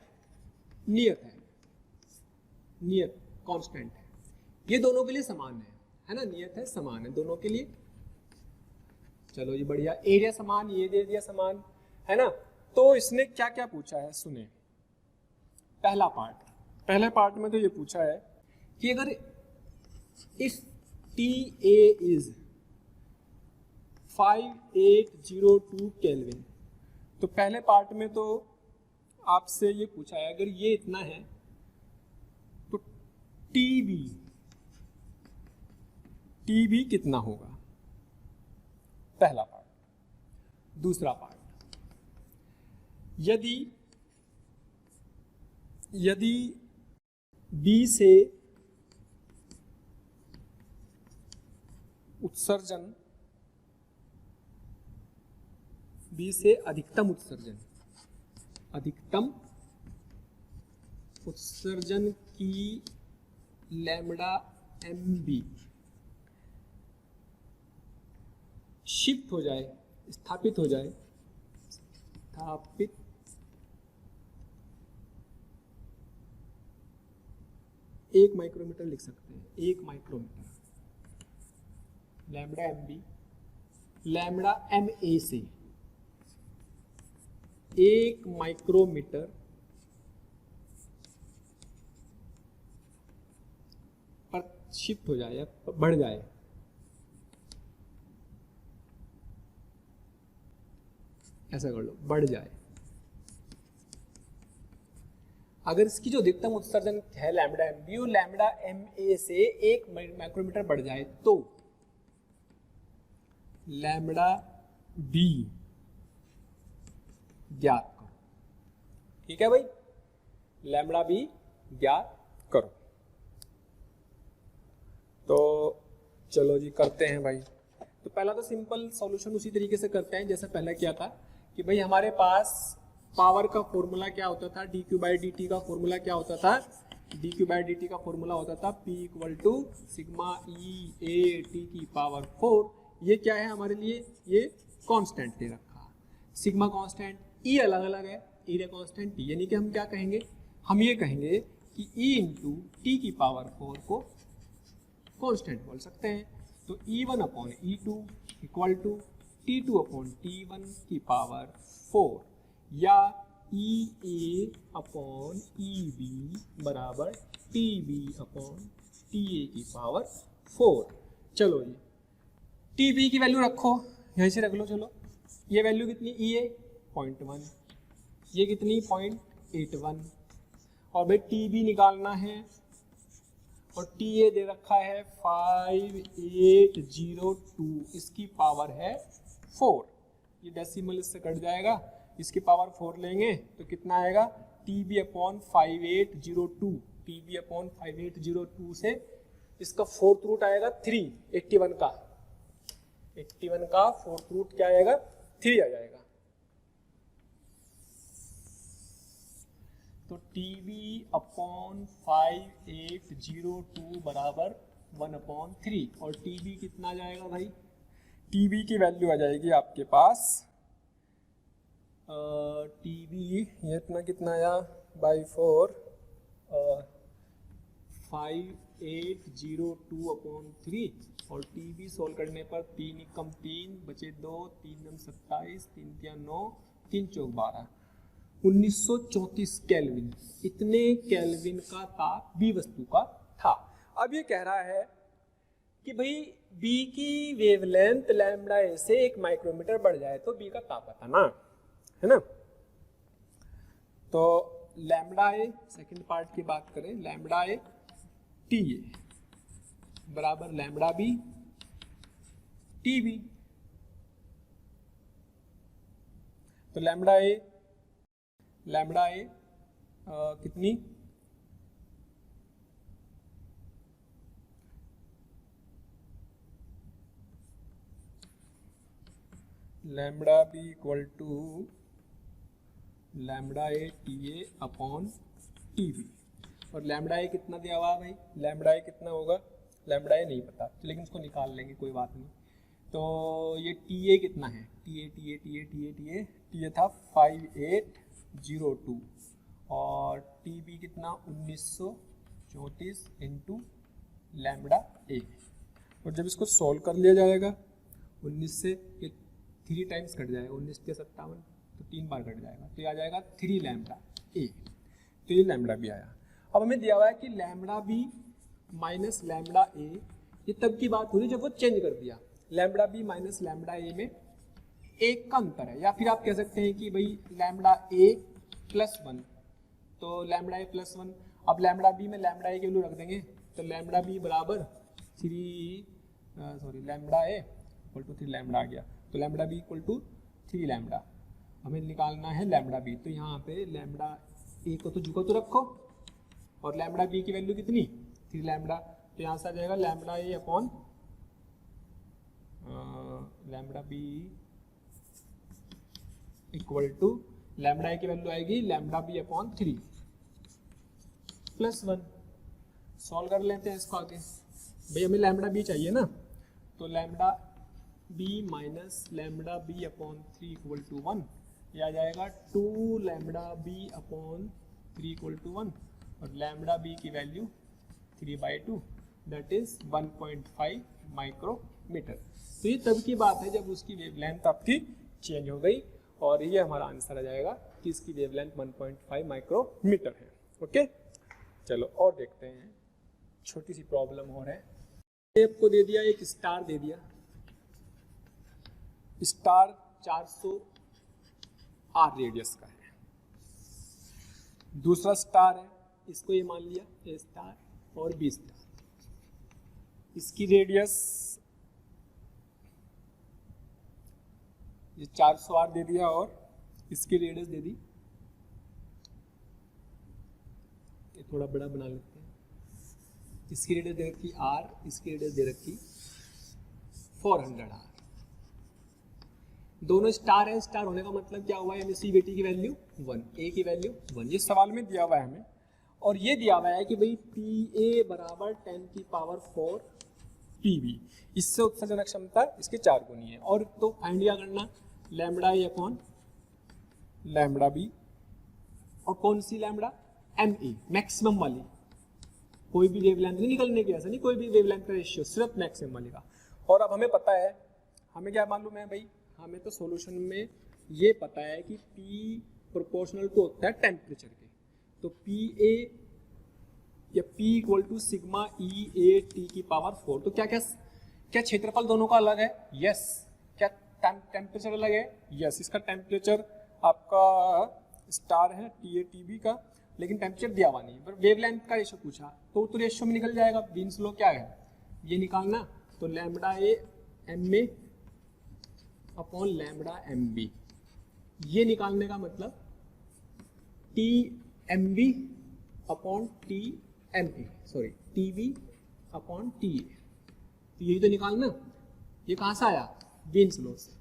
नियत है, नियत कांस्टेंट है। ये दोनों के लिए समान है ना, नियत है, समान है दोनों के लिए। चलो ये बढ़िया। एरिया समान, ये दे दिया समान, है ना। तो इसने क्या क्या पूछा है सुने। पहला पार्ट में तो ये पूछा है कि अगर इफ TA इज 5802 केल्विन, तो पहले पार्ट में तो आपसे ये पूछा है अगर ये इतना है तो TB कितना होगा? पहला पार्ट। दूसरा पार्ट, यदि B से उत्सर्जन, B से अधिकतम उत्सर्जन की लैम्बडा MB शिफ्ट हो जाए, स्थापित हो जाए, 1 माइक्रोमीटर लिख सकते हैं, 1 micrometre lambda MB, lambda MA से 1 माइक्रोमीटर पर शिफ्ट हो जाए, बढ़ जाए, ऐसा कर लो, बढ़ जाए। अगर इसकी जो अधिकतम उत्सर्जन है लैम्बडा MB, वो लैम्बडा MA से 1 माइक्रोमीटर बढ़ जाए तो लैम्बडा B ज्ञात करो। ठीक है भाई, लैम्बडा B ज्ञात करो। तो चलो जी करते हैं भाई। तो पहला तो सिंपल सॉल्यूशन उसी तरीके से करते हैं जैसे पहले किया था कि भाई हमारे पास पावर का फॉर्मूला क्या होता था, dq बाई dt का फॉर्मूला क्या होता था, dq बाई dt का फॉर्मूला होता था P equal to sigma E A t की पावर 4। ये क्या है हमारे लिए? ये कांस्टेंट दे रखा, सिग्मा कांस्टेंट, E अलग अलग है, एरिया कांस्टेंट T। यानी कि हम क्या कहेंगे? हम ये कहेंगे कि E इंटू टी की पावर 4 को कांस्टेंट बोल सकते हैं। तो E1 upon E2 equal to T2 upon T1 की पावर 4 या EA अपॉन EB बराबर TB अपॉन TA की पावर 4। चलो जी TB की वैल्यू रखो, यहीं से रख लो। चलो ये वैल्यू कितनी ई है 0.1, ये कितनी 0.81, और भाई टी बी निकालना है और टी ए दे रखा है 5802, इसकी पावर है 4, ये डेसिमल इससे कट जाएगा, इसकी पावर 4 लेंगे तो कितना आएगा T B upon 5802, T B upon 5802 से इसका फोर्थ रूट आएगा 3, 81 का फोर्थ रूट क्या आएगा 3 आ जाएगा। तो TB अपॉन 5802 बराबर 1/3, और TB कितना आ जाएगा भाई, TB की वैल्यू आ जाएगी आपके पास TB ये इतना कितना आया बाई 4 5802/3, और TB सोल्व करने पर 3 कम 3 बचे 2, 3 नम 27, 3 3 9, 3 चौक 12, 1934 केल्विन, इतने केल्विन का ताप बी वस्तु का था। अब ये कह रहा है कि भाई बी की वेवलेंथ लैम्डा ए से 1 माइक्रोमीटर बढ़ जाए तो बी का ताप बताना है ना। तो लैम्डा ए सेकंड पार्ट की बात करें, लैम्डा ए टी ए बराबर लैम्डा बी टी बी। तो लैम्डा ए कितनी lambda B equal to lambda A T A upon T B. और लैम्डा ए कितना दिया हुआ भाई, लैम्डा ए कितना होगा, लैम्डा ए नहीं पता लेकिन उसको निकाल लेंगे कोई बात नहीं। तो ये टी ए कितना है, टी ए था 5802 और टी बी कितना 1934 इंटू लैम्डा ए। और जब इसको सॉल्व कर लिया जाएगा 19 से ये 3 टाइम्स कट जाएगा, 19 के 57 तो 3 बार कट जाएगा, तो ये आ जाएगा 3 लैम्डा ए। तो ये लैम्डा बी आया। अब हमें दिया हुआ है कि लैम्डा बी माइनस लैम्डा ए, ये तब की बात हो रही जब वो चेंज कर दिया। लैम्डा बी माइनस लैम्डा ए में 1 का अंतर है, या फिर आप कह सकते हैं कि भाई लैम्डा ए प्लस 1, तो लैम्डा ए प्लस 1। अब लैम्डा बी में लैम्डा ए की वैल्यू रख देंगे, तो लैम्डा बी बराबर lambda A equal to 3 lambda आ गया। तो lambda B equal to 3 lambda, हमें निकालना है लैम्डा बी। तो यहाँ पे लैम्डा ए को तो झुका तो रखो, और लैम्डा बी की वैल्यू कितनी 3 लैम्डा, तो यहाँ से आ जाएगा lambda A upon lambda B equal to lambda A की वैल्यू आएगी lambda B upon 3 plus 1। Solve कर लेते हैं इसको आगे, भाई हमें लैम्डा बी चाहिए ना, तो lambda B minus lambda B upon 3 equal to 1, यह आ जाएगा 2 lambda B upon 3 equal to 1, और लैम्डा बी की वैल्यू 3/2 दैट इज 1.5 माइक्रोमीटर। तो ये तब की बात है जब उसकी वेवलेंथ आपकी चेंज हो गई, और ये हमारा आंसर आ जाएगा कि इसकी वेवलेंथ 1.5 माइक्रोमीटर है। ओके, चलो और देखते हैं, छोटी सी प्रॉब्लम हो रहा है। आपको दे दिया एक स्टार दे दिया, स्टार 400 आर रेडियस का है, दूसरा स्टार है, इसको ये मान लिया ए स्टार और बी स्टार, इसकी रेडियस ये 400 आर दे दिया और इसकी रेडियस दे दी, ये थोड़ा बड़ा बना लेते हैं, इसकी रेडियस दे रखी आर, इसकी रेडियस दे रखी 400 आर। दोनों स्टार है, स्टार होने का मतलब क्या हुआ, यानी सी बेटी की वैल्यू 1, ए की वैल्यू 1, ये सवाल में दिया हुआ है हमें। और ये दिया हुआ है कि भाई पी ए बराबर 10⁴ पीबी, इससे उत्सर्जन क्षमता इसके 4 गुनी है। और तो फाइंड क्या करना, lambda A upon lambda B, और कौन सी लैम्डा, एम ए मैक्सिमम वाली, कोई भी वेवलेंथ नहीं निकलने की, ऐसा नहीं कोई भी वेवलेंथ का रेशियो, सिर्फ मैक्सिमम वाली का। और अब हमें पता है, हमें क्या मालूम है भाई, हमें तो सॉल्यूशन में ये पता है कि P प्रोपोर्शनल टू होता है टेम्परेचर के, तो पी ए या P equal to sigma E A T की पावर 4। तो क्या क्या क्या क्षेत्रफल दोनों का अलग है, यस, क्या टेम्परेचर अलग है, यस इसका टेम्परेचर आपका स्टार है TA/TB का, लेकिन टेम्परेचर दिया हुआ नहीं, पर वेवलेंथ का रेशो पूछा तो रेशो में निकल जाएगा। वीन्स लॉ क्या है ये निकालना, तो lambda A M A upon lambda M B, ये निकालने का मतलब T M B upon T M A, sorry T B upon T A, तो यही तो निकालना। ये कहाँ से आया, वीन्स लॉ से,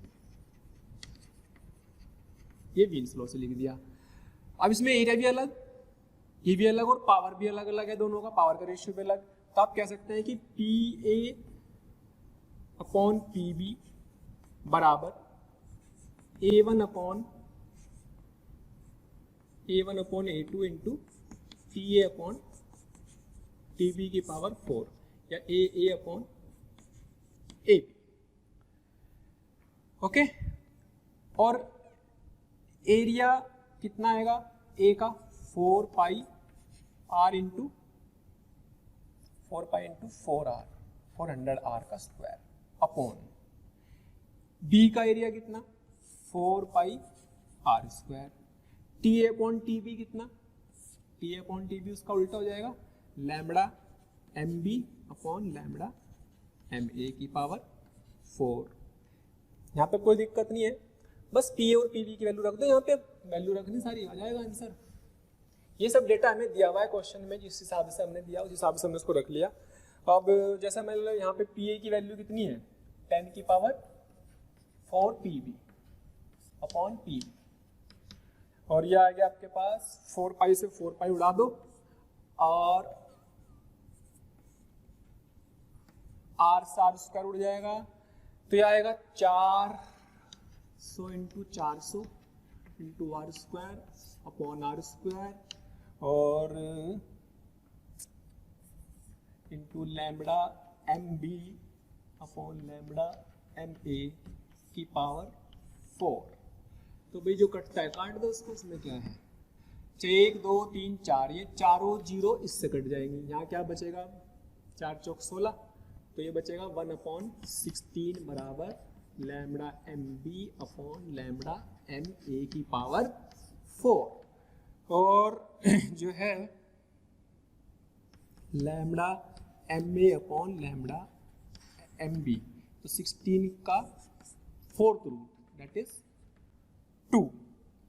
ये वीन्स लॉ से लिख दिया। अब इसमें एरिया भी अलग, ये भी अलग और पावर भी अलग अलग है, दोनों का पावर का रेशियो भी अलग, तो आप कह सकते हैं कि P A upon P B बराबर A1 upon A2 into TA upon TB की पावर 4 या AA अपॉन AB। ओके, और एरिया कितना आएगा A का 4 पाई R इंटू 4R 400R का स्क्वायर अपॉन B का एरिया कितना 4 पाई R square, TA upon TB कितना, TA अपॉन TB उसका उल्टा हो जाएगा lambda MB upon lambda MA की पावर 4। यहाँ पे कोई दिक्कत नहीं है, बस PA और PB की वैल्यू रख दो, यहाँ पे वैल्यू रखनी सारी आ जाएगा आंसर। ये सब डेटा हमें दिया हुआ है क्वेश्चन में, जिस हिसाब से हमने दिया उस हिसाब से हमने उसको रख लिया। अब जैसा मान लो यहाँ पे PA की वैल्यू कितनी है 10 की पावर 4 PB अपॉन PB, और ये आ गया आपके पास 4 पाई से 4 पाई उड़ा दो और R से R स्क्वायर उड़ जाएगा, तो ये आएगा 400 into 400 into R square upon R square और into lambda MB upon lambda MA की पावर 4। तो भाई जो कटता है काट दो उसको, उसमें क्या है 1 2 3 4, ये चारों जीरो इससे कट जाएंगे, यहाँ क्या बचेगा 4 चौक 16, तो ये बचेगा 1/16 बराबर lambda MB upon lambda MA की पावर 4, और जो है lambda MA upon lambda MB, तो 16 का 4th रूट दैट इज 2,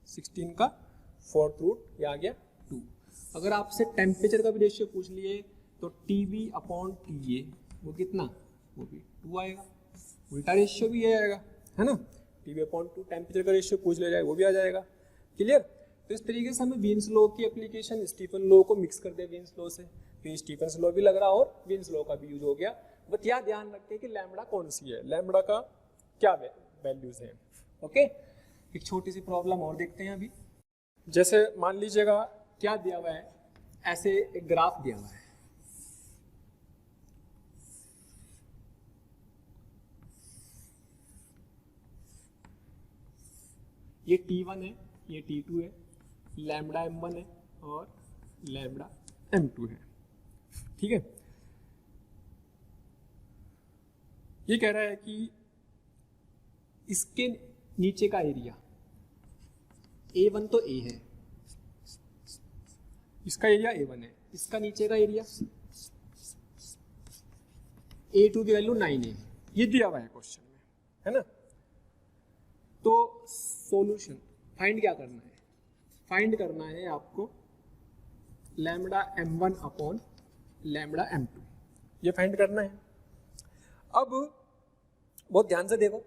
16 का 4th रूट ये आ गया 2। अगर आपसे टेम्परेचर का भी रेशियो पूछ लिए तो TB अपॉन TA वो कितना, वो भी 2 आएगा, उल्टा रेशियो भी आएगा है ना, TB अपॉन 2 टेम्परेचर का रेशियो पूछ लिया जाए वो भी आ जाएगा। क्लियर, तो इस तरीके से हमें वीन्स लॉ की एप्लीकेशन स्टीफन लॉ को मिक्स कर दिया वीन्स लॉ से, फिर स्टीफन लॉ भी लग रहा और वीन्स लॉ का भी यूज हो गया। बट यह ध्यान रखें कि लैम्बडा कौन सी है, लैम्बडा का क्या वैल्यूज है। ओके, एक छोटी सी प्रॉब्लम और देखते हैं अभी। जैसे मान लीजिएगा क्या दिया हुआ है, ऐसे एक ग्राफ दिया हुआ है, ये T1 है, ये T2 है, लैम्बडा M1 है और लैम्बडा M2 है। ठीक है, ये कह रहा है कि इसके नीचे का एरिया A1 तो A है, इसका एरिया A1 है, इसका नीचे का एरिया A2 की वैल्यू 9 है, ये दिया हुआ है क्वेश्चन में है ना। तो सॉल्यूशन फाइंड क्या करना है, फाइंड करना है आपको lambda M1 upon lambda M2, ये फाइंड करना है। अब बहुत ध्यान से देखो,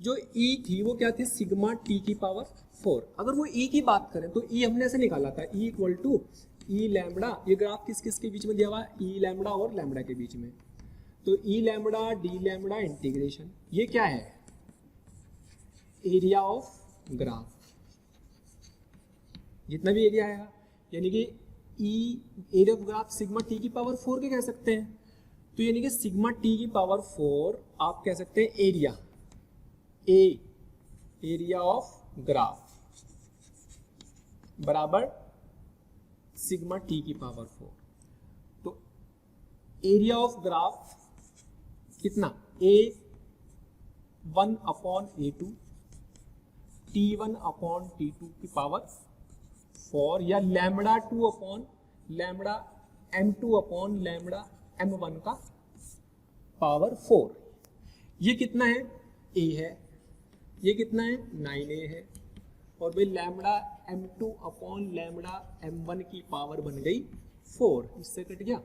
जो E थी वो क्या थी सिग्मा T की पावर 4। अगर वो E की बात करें तो E हमने ऐसे निकाला था E equal to E lambda, ये ग्राफ किस किस के बीच में दिया हुआ है E लैम्बडा और लैम्बडा के बीच में, तो E lambda D lambda integration, ये क्या है एरिया ऑफ ग्राफ, जितना भी एरिया आएगा, यानी कि E area of graph sigma T की पावर 4 के कह सकते हैं, तो यानी कि सिग्मा T की पावर 4 आप कह सकते हैं एरिया एरिया ऑफ ग्राफ बराबर सिग्मा T की पावर 4। तो एरिया ऑफ ग्राफ कितना A 1/A2 T1/T2 की पावर 4 या λ2/λm2/λm1 का पावर 4। ये कितना है? A है। ये कितना है? 9A है। और भाई λm2/λm1 की पावर बन गई 4, इससे कट गया।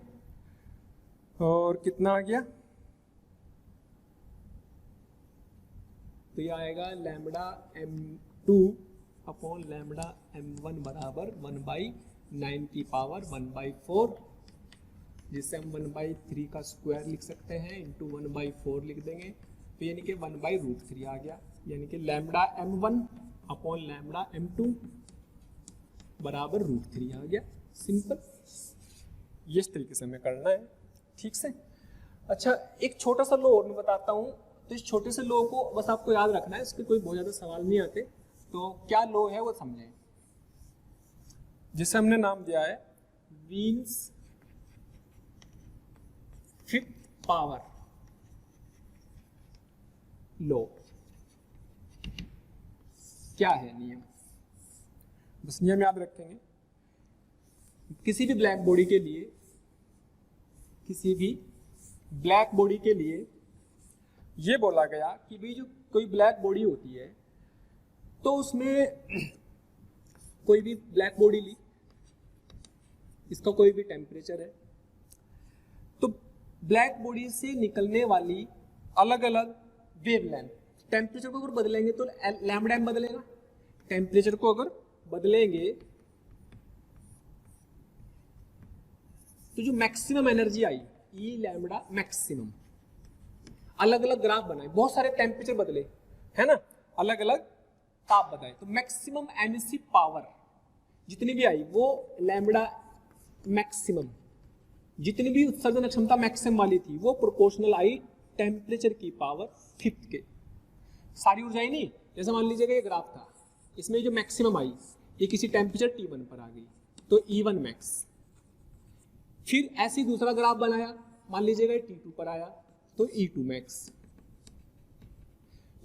और कितना आ गया? तो ये आएगा λm2/λm1 बराबर 1/9 की पावर 1/4, जिससे हम 1/3 का स्क्वायर लिख सकते हैं, इंटू 1/4 लिख देंगे। तो यानी कि 1/√3 आ गया, यानी कि λm1/λm2 बराबर √3 आ गया। सिंपल, ये इस तरीके से हमें करना है, ठीक से। अच्छा, एक छोटा सा लॉ और मैं बताता हूँ। तो इस छोटे से लॉ को बस आपको याद रखना है, इसके कोई बहुत ज़्यादा सवाल नहीं आते। तो क्या लॉ है वो समझें, जिसे हमने नाम दिया है वीन्स फिफ्थ पावर लॉ। क्या है नियम? बस नियम याद रखेंगे। किसी भी ब्लैक बॉडी के लिए ये बोला गया कि भाई जो कोई ब्लैक बॉडी होती है, तो उसमें कोई भी ब्लैक बॉडी ली, इसका कोई भी टेम्परेचर है, तो ब्लैक बॉडी से निकलने वाली अलग अलग वेवलेंथ, टेम्परेचर को अगर बदलेंगे तो लैम्बडा एम बदलेगा। टेम्परेचर को अगर बदलेंगे तो जो मैक्सिमम एनर्जी आई, ई लैम्बडा मैक्सिमम। अलग अलग ग्राफ बनाए, बहुत सारे टेम्परेचर बदले, है ना, अलग अलग ताप बताए, तो मैक्सिमम एमिसिव पावर जितनी भी आई वो लैम्बडा मैक्सिमम, जितनी भी उत्सर्जन क्षमता मैक्सिमम वाली थी वो प्रोपोर्शनल आई टेम्परेचर की पावर 5 के। सारी ऊर्जा ही नहीं, जैसे मान लीजिएगा ये ग्राफ था, इसमें जो मैक्सिमम आई ये किसी टेम्परेचर T1 पर आ गई, तो E1 मैक्स। फिर ऐसे ही दूसरा ग्राफ बनाया, मान लीजिएगा T2 पर आया, तो E2 मैक्स।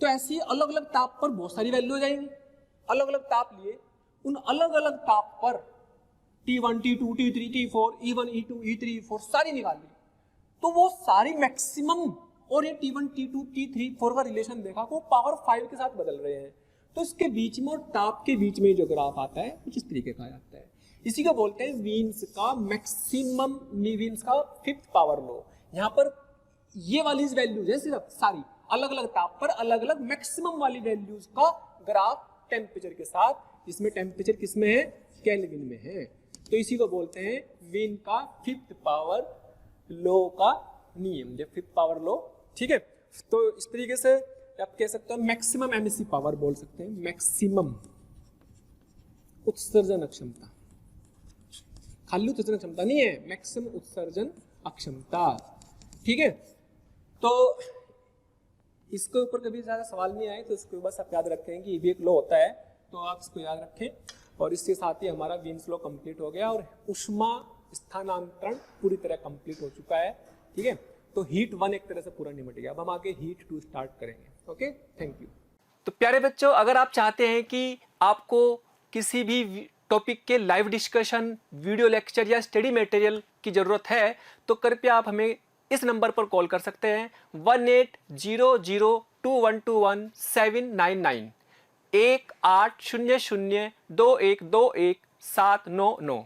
तो ऐसी अलग अलग ताप पर बहुत सारी वैल्यू हो जाएंगी। अलग अलग ताप लिए, उन अलग अलग ताप पर T1, T2, T3, T4, E1, E2, E3, E4 सारी निकाल ली, तो वो सारी मैक्सिमम और ये T1, T2, T3, 4 का रिलेशन देखा वो पावर 5 के साथ बदल रहे हैं। तो इसके बीच में और ताप के बीच में जो ग्राफ आता है कुछ इस तरीके का आता है। इसी को बोलते हैं वीन्स का मैक्सिमम, वीन्स का फिफ्थ पावर लॉ। यहाँ पर ये वाली वैल्यूज है सिर्फ, सारी अलग अलग ताप पर अलग अलग मैक्सिमम वाली वैल्यूज का ग्राफ टेम्परेचर के साथ। इसमें टेम्परेचर किसमें है? केल्विन में है। तो इसी को बोलते हैं वीन का फिफ्थ पावर लॉ का नियम, जो फिफ्थ पावर लॉ, ठीक है। तो इस तरीके से आप कह सकते हो मैक्सिमम एमिसिव पावर बोल सकते हैं, मैक्सिमम उत्सर्जन क्षमता, खाली उत्सर्जन क्षमता नहीं है, मैक्सिमम उत्सर्जन अक्षमता, ठीक है। तो इसके ऊपर कभी ज्यादा सवाल नहीं आए तो इसको बस आप याद रखें कि ये भी एक लॉ होता है, तो आप इसको याद रखें। और इसके साथ ही हमारा वीन्स लॉ कंप्लीट हो गया और ऊष्मा स्थानांतरण पूरी तरह कंप्लीट हो चुका है, ठीक है। तो हीट 1 एक तरह से पूरा निपट गया। अब हम आगे हीट 2 स्टार्ट करेंगे। Okay, thank you. तो प्यारे बच्चों, अगर आप चाहते हैं कि आपको किसी भी टॉपिक के लाइव डिस्कशन, वीडियो लेक्चर या स्टडी मटेरियल की जरूरत है तो कृपया आप हमें इस नंबर पर कॉल कर सकते हैं 18002121 799 18002121 799।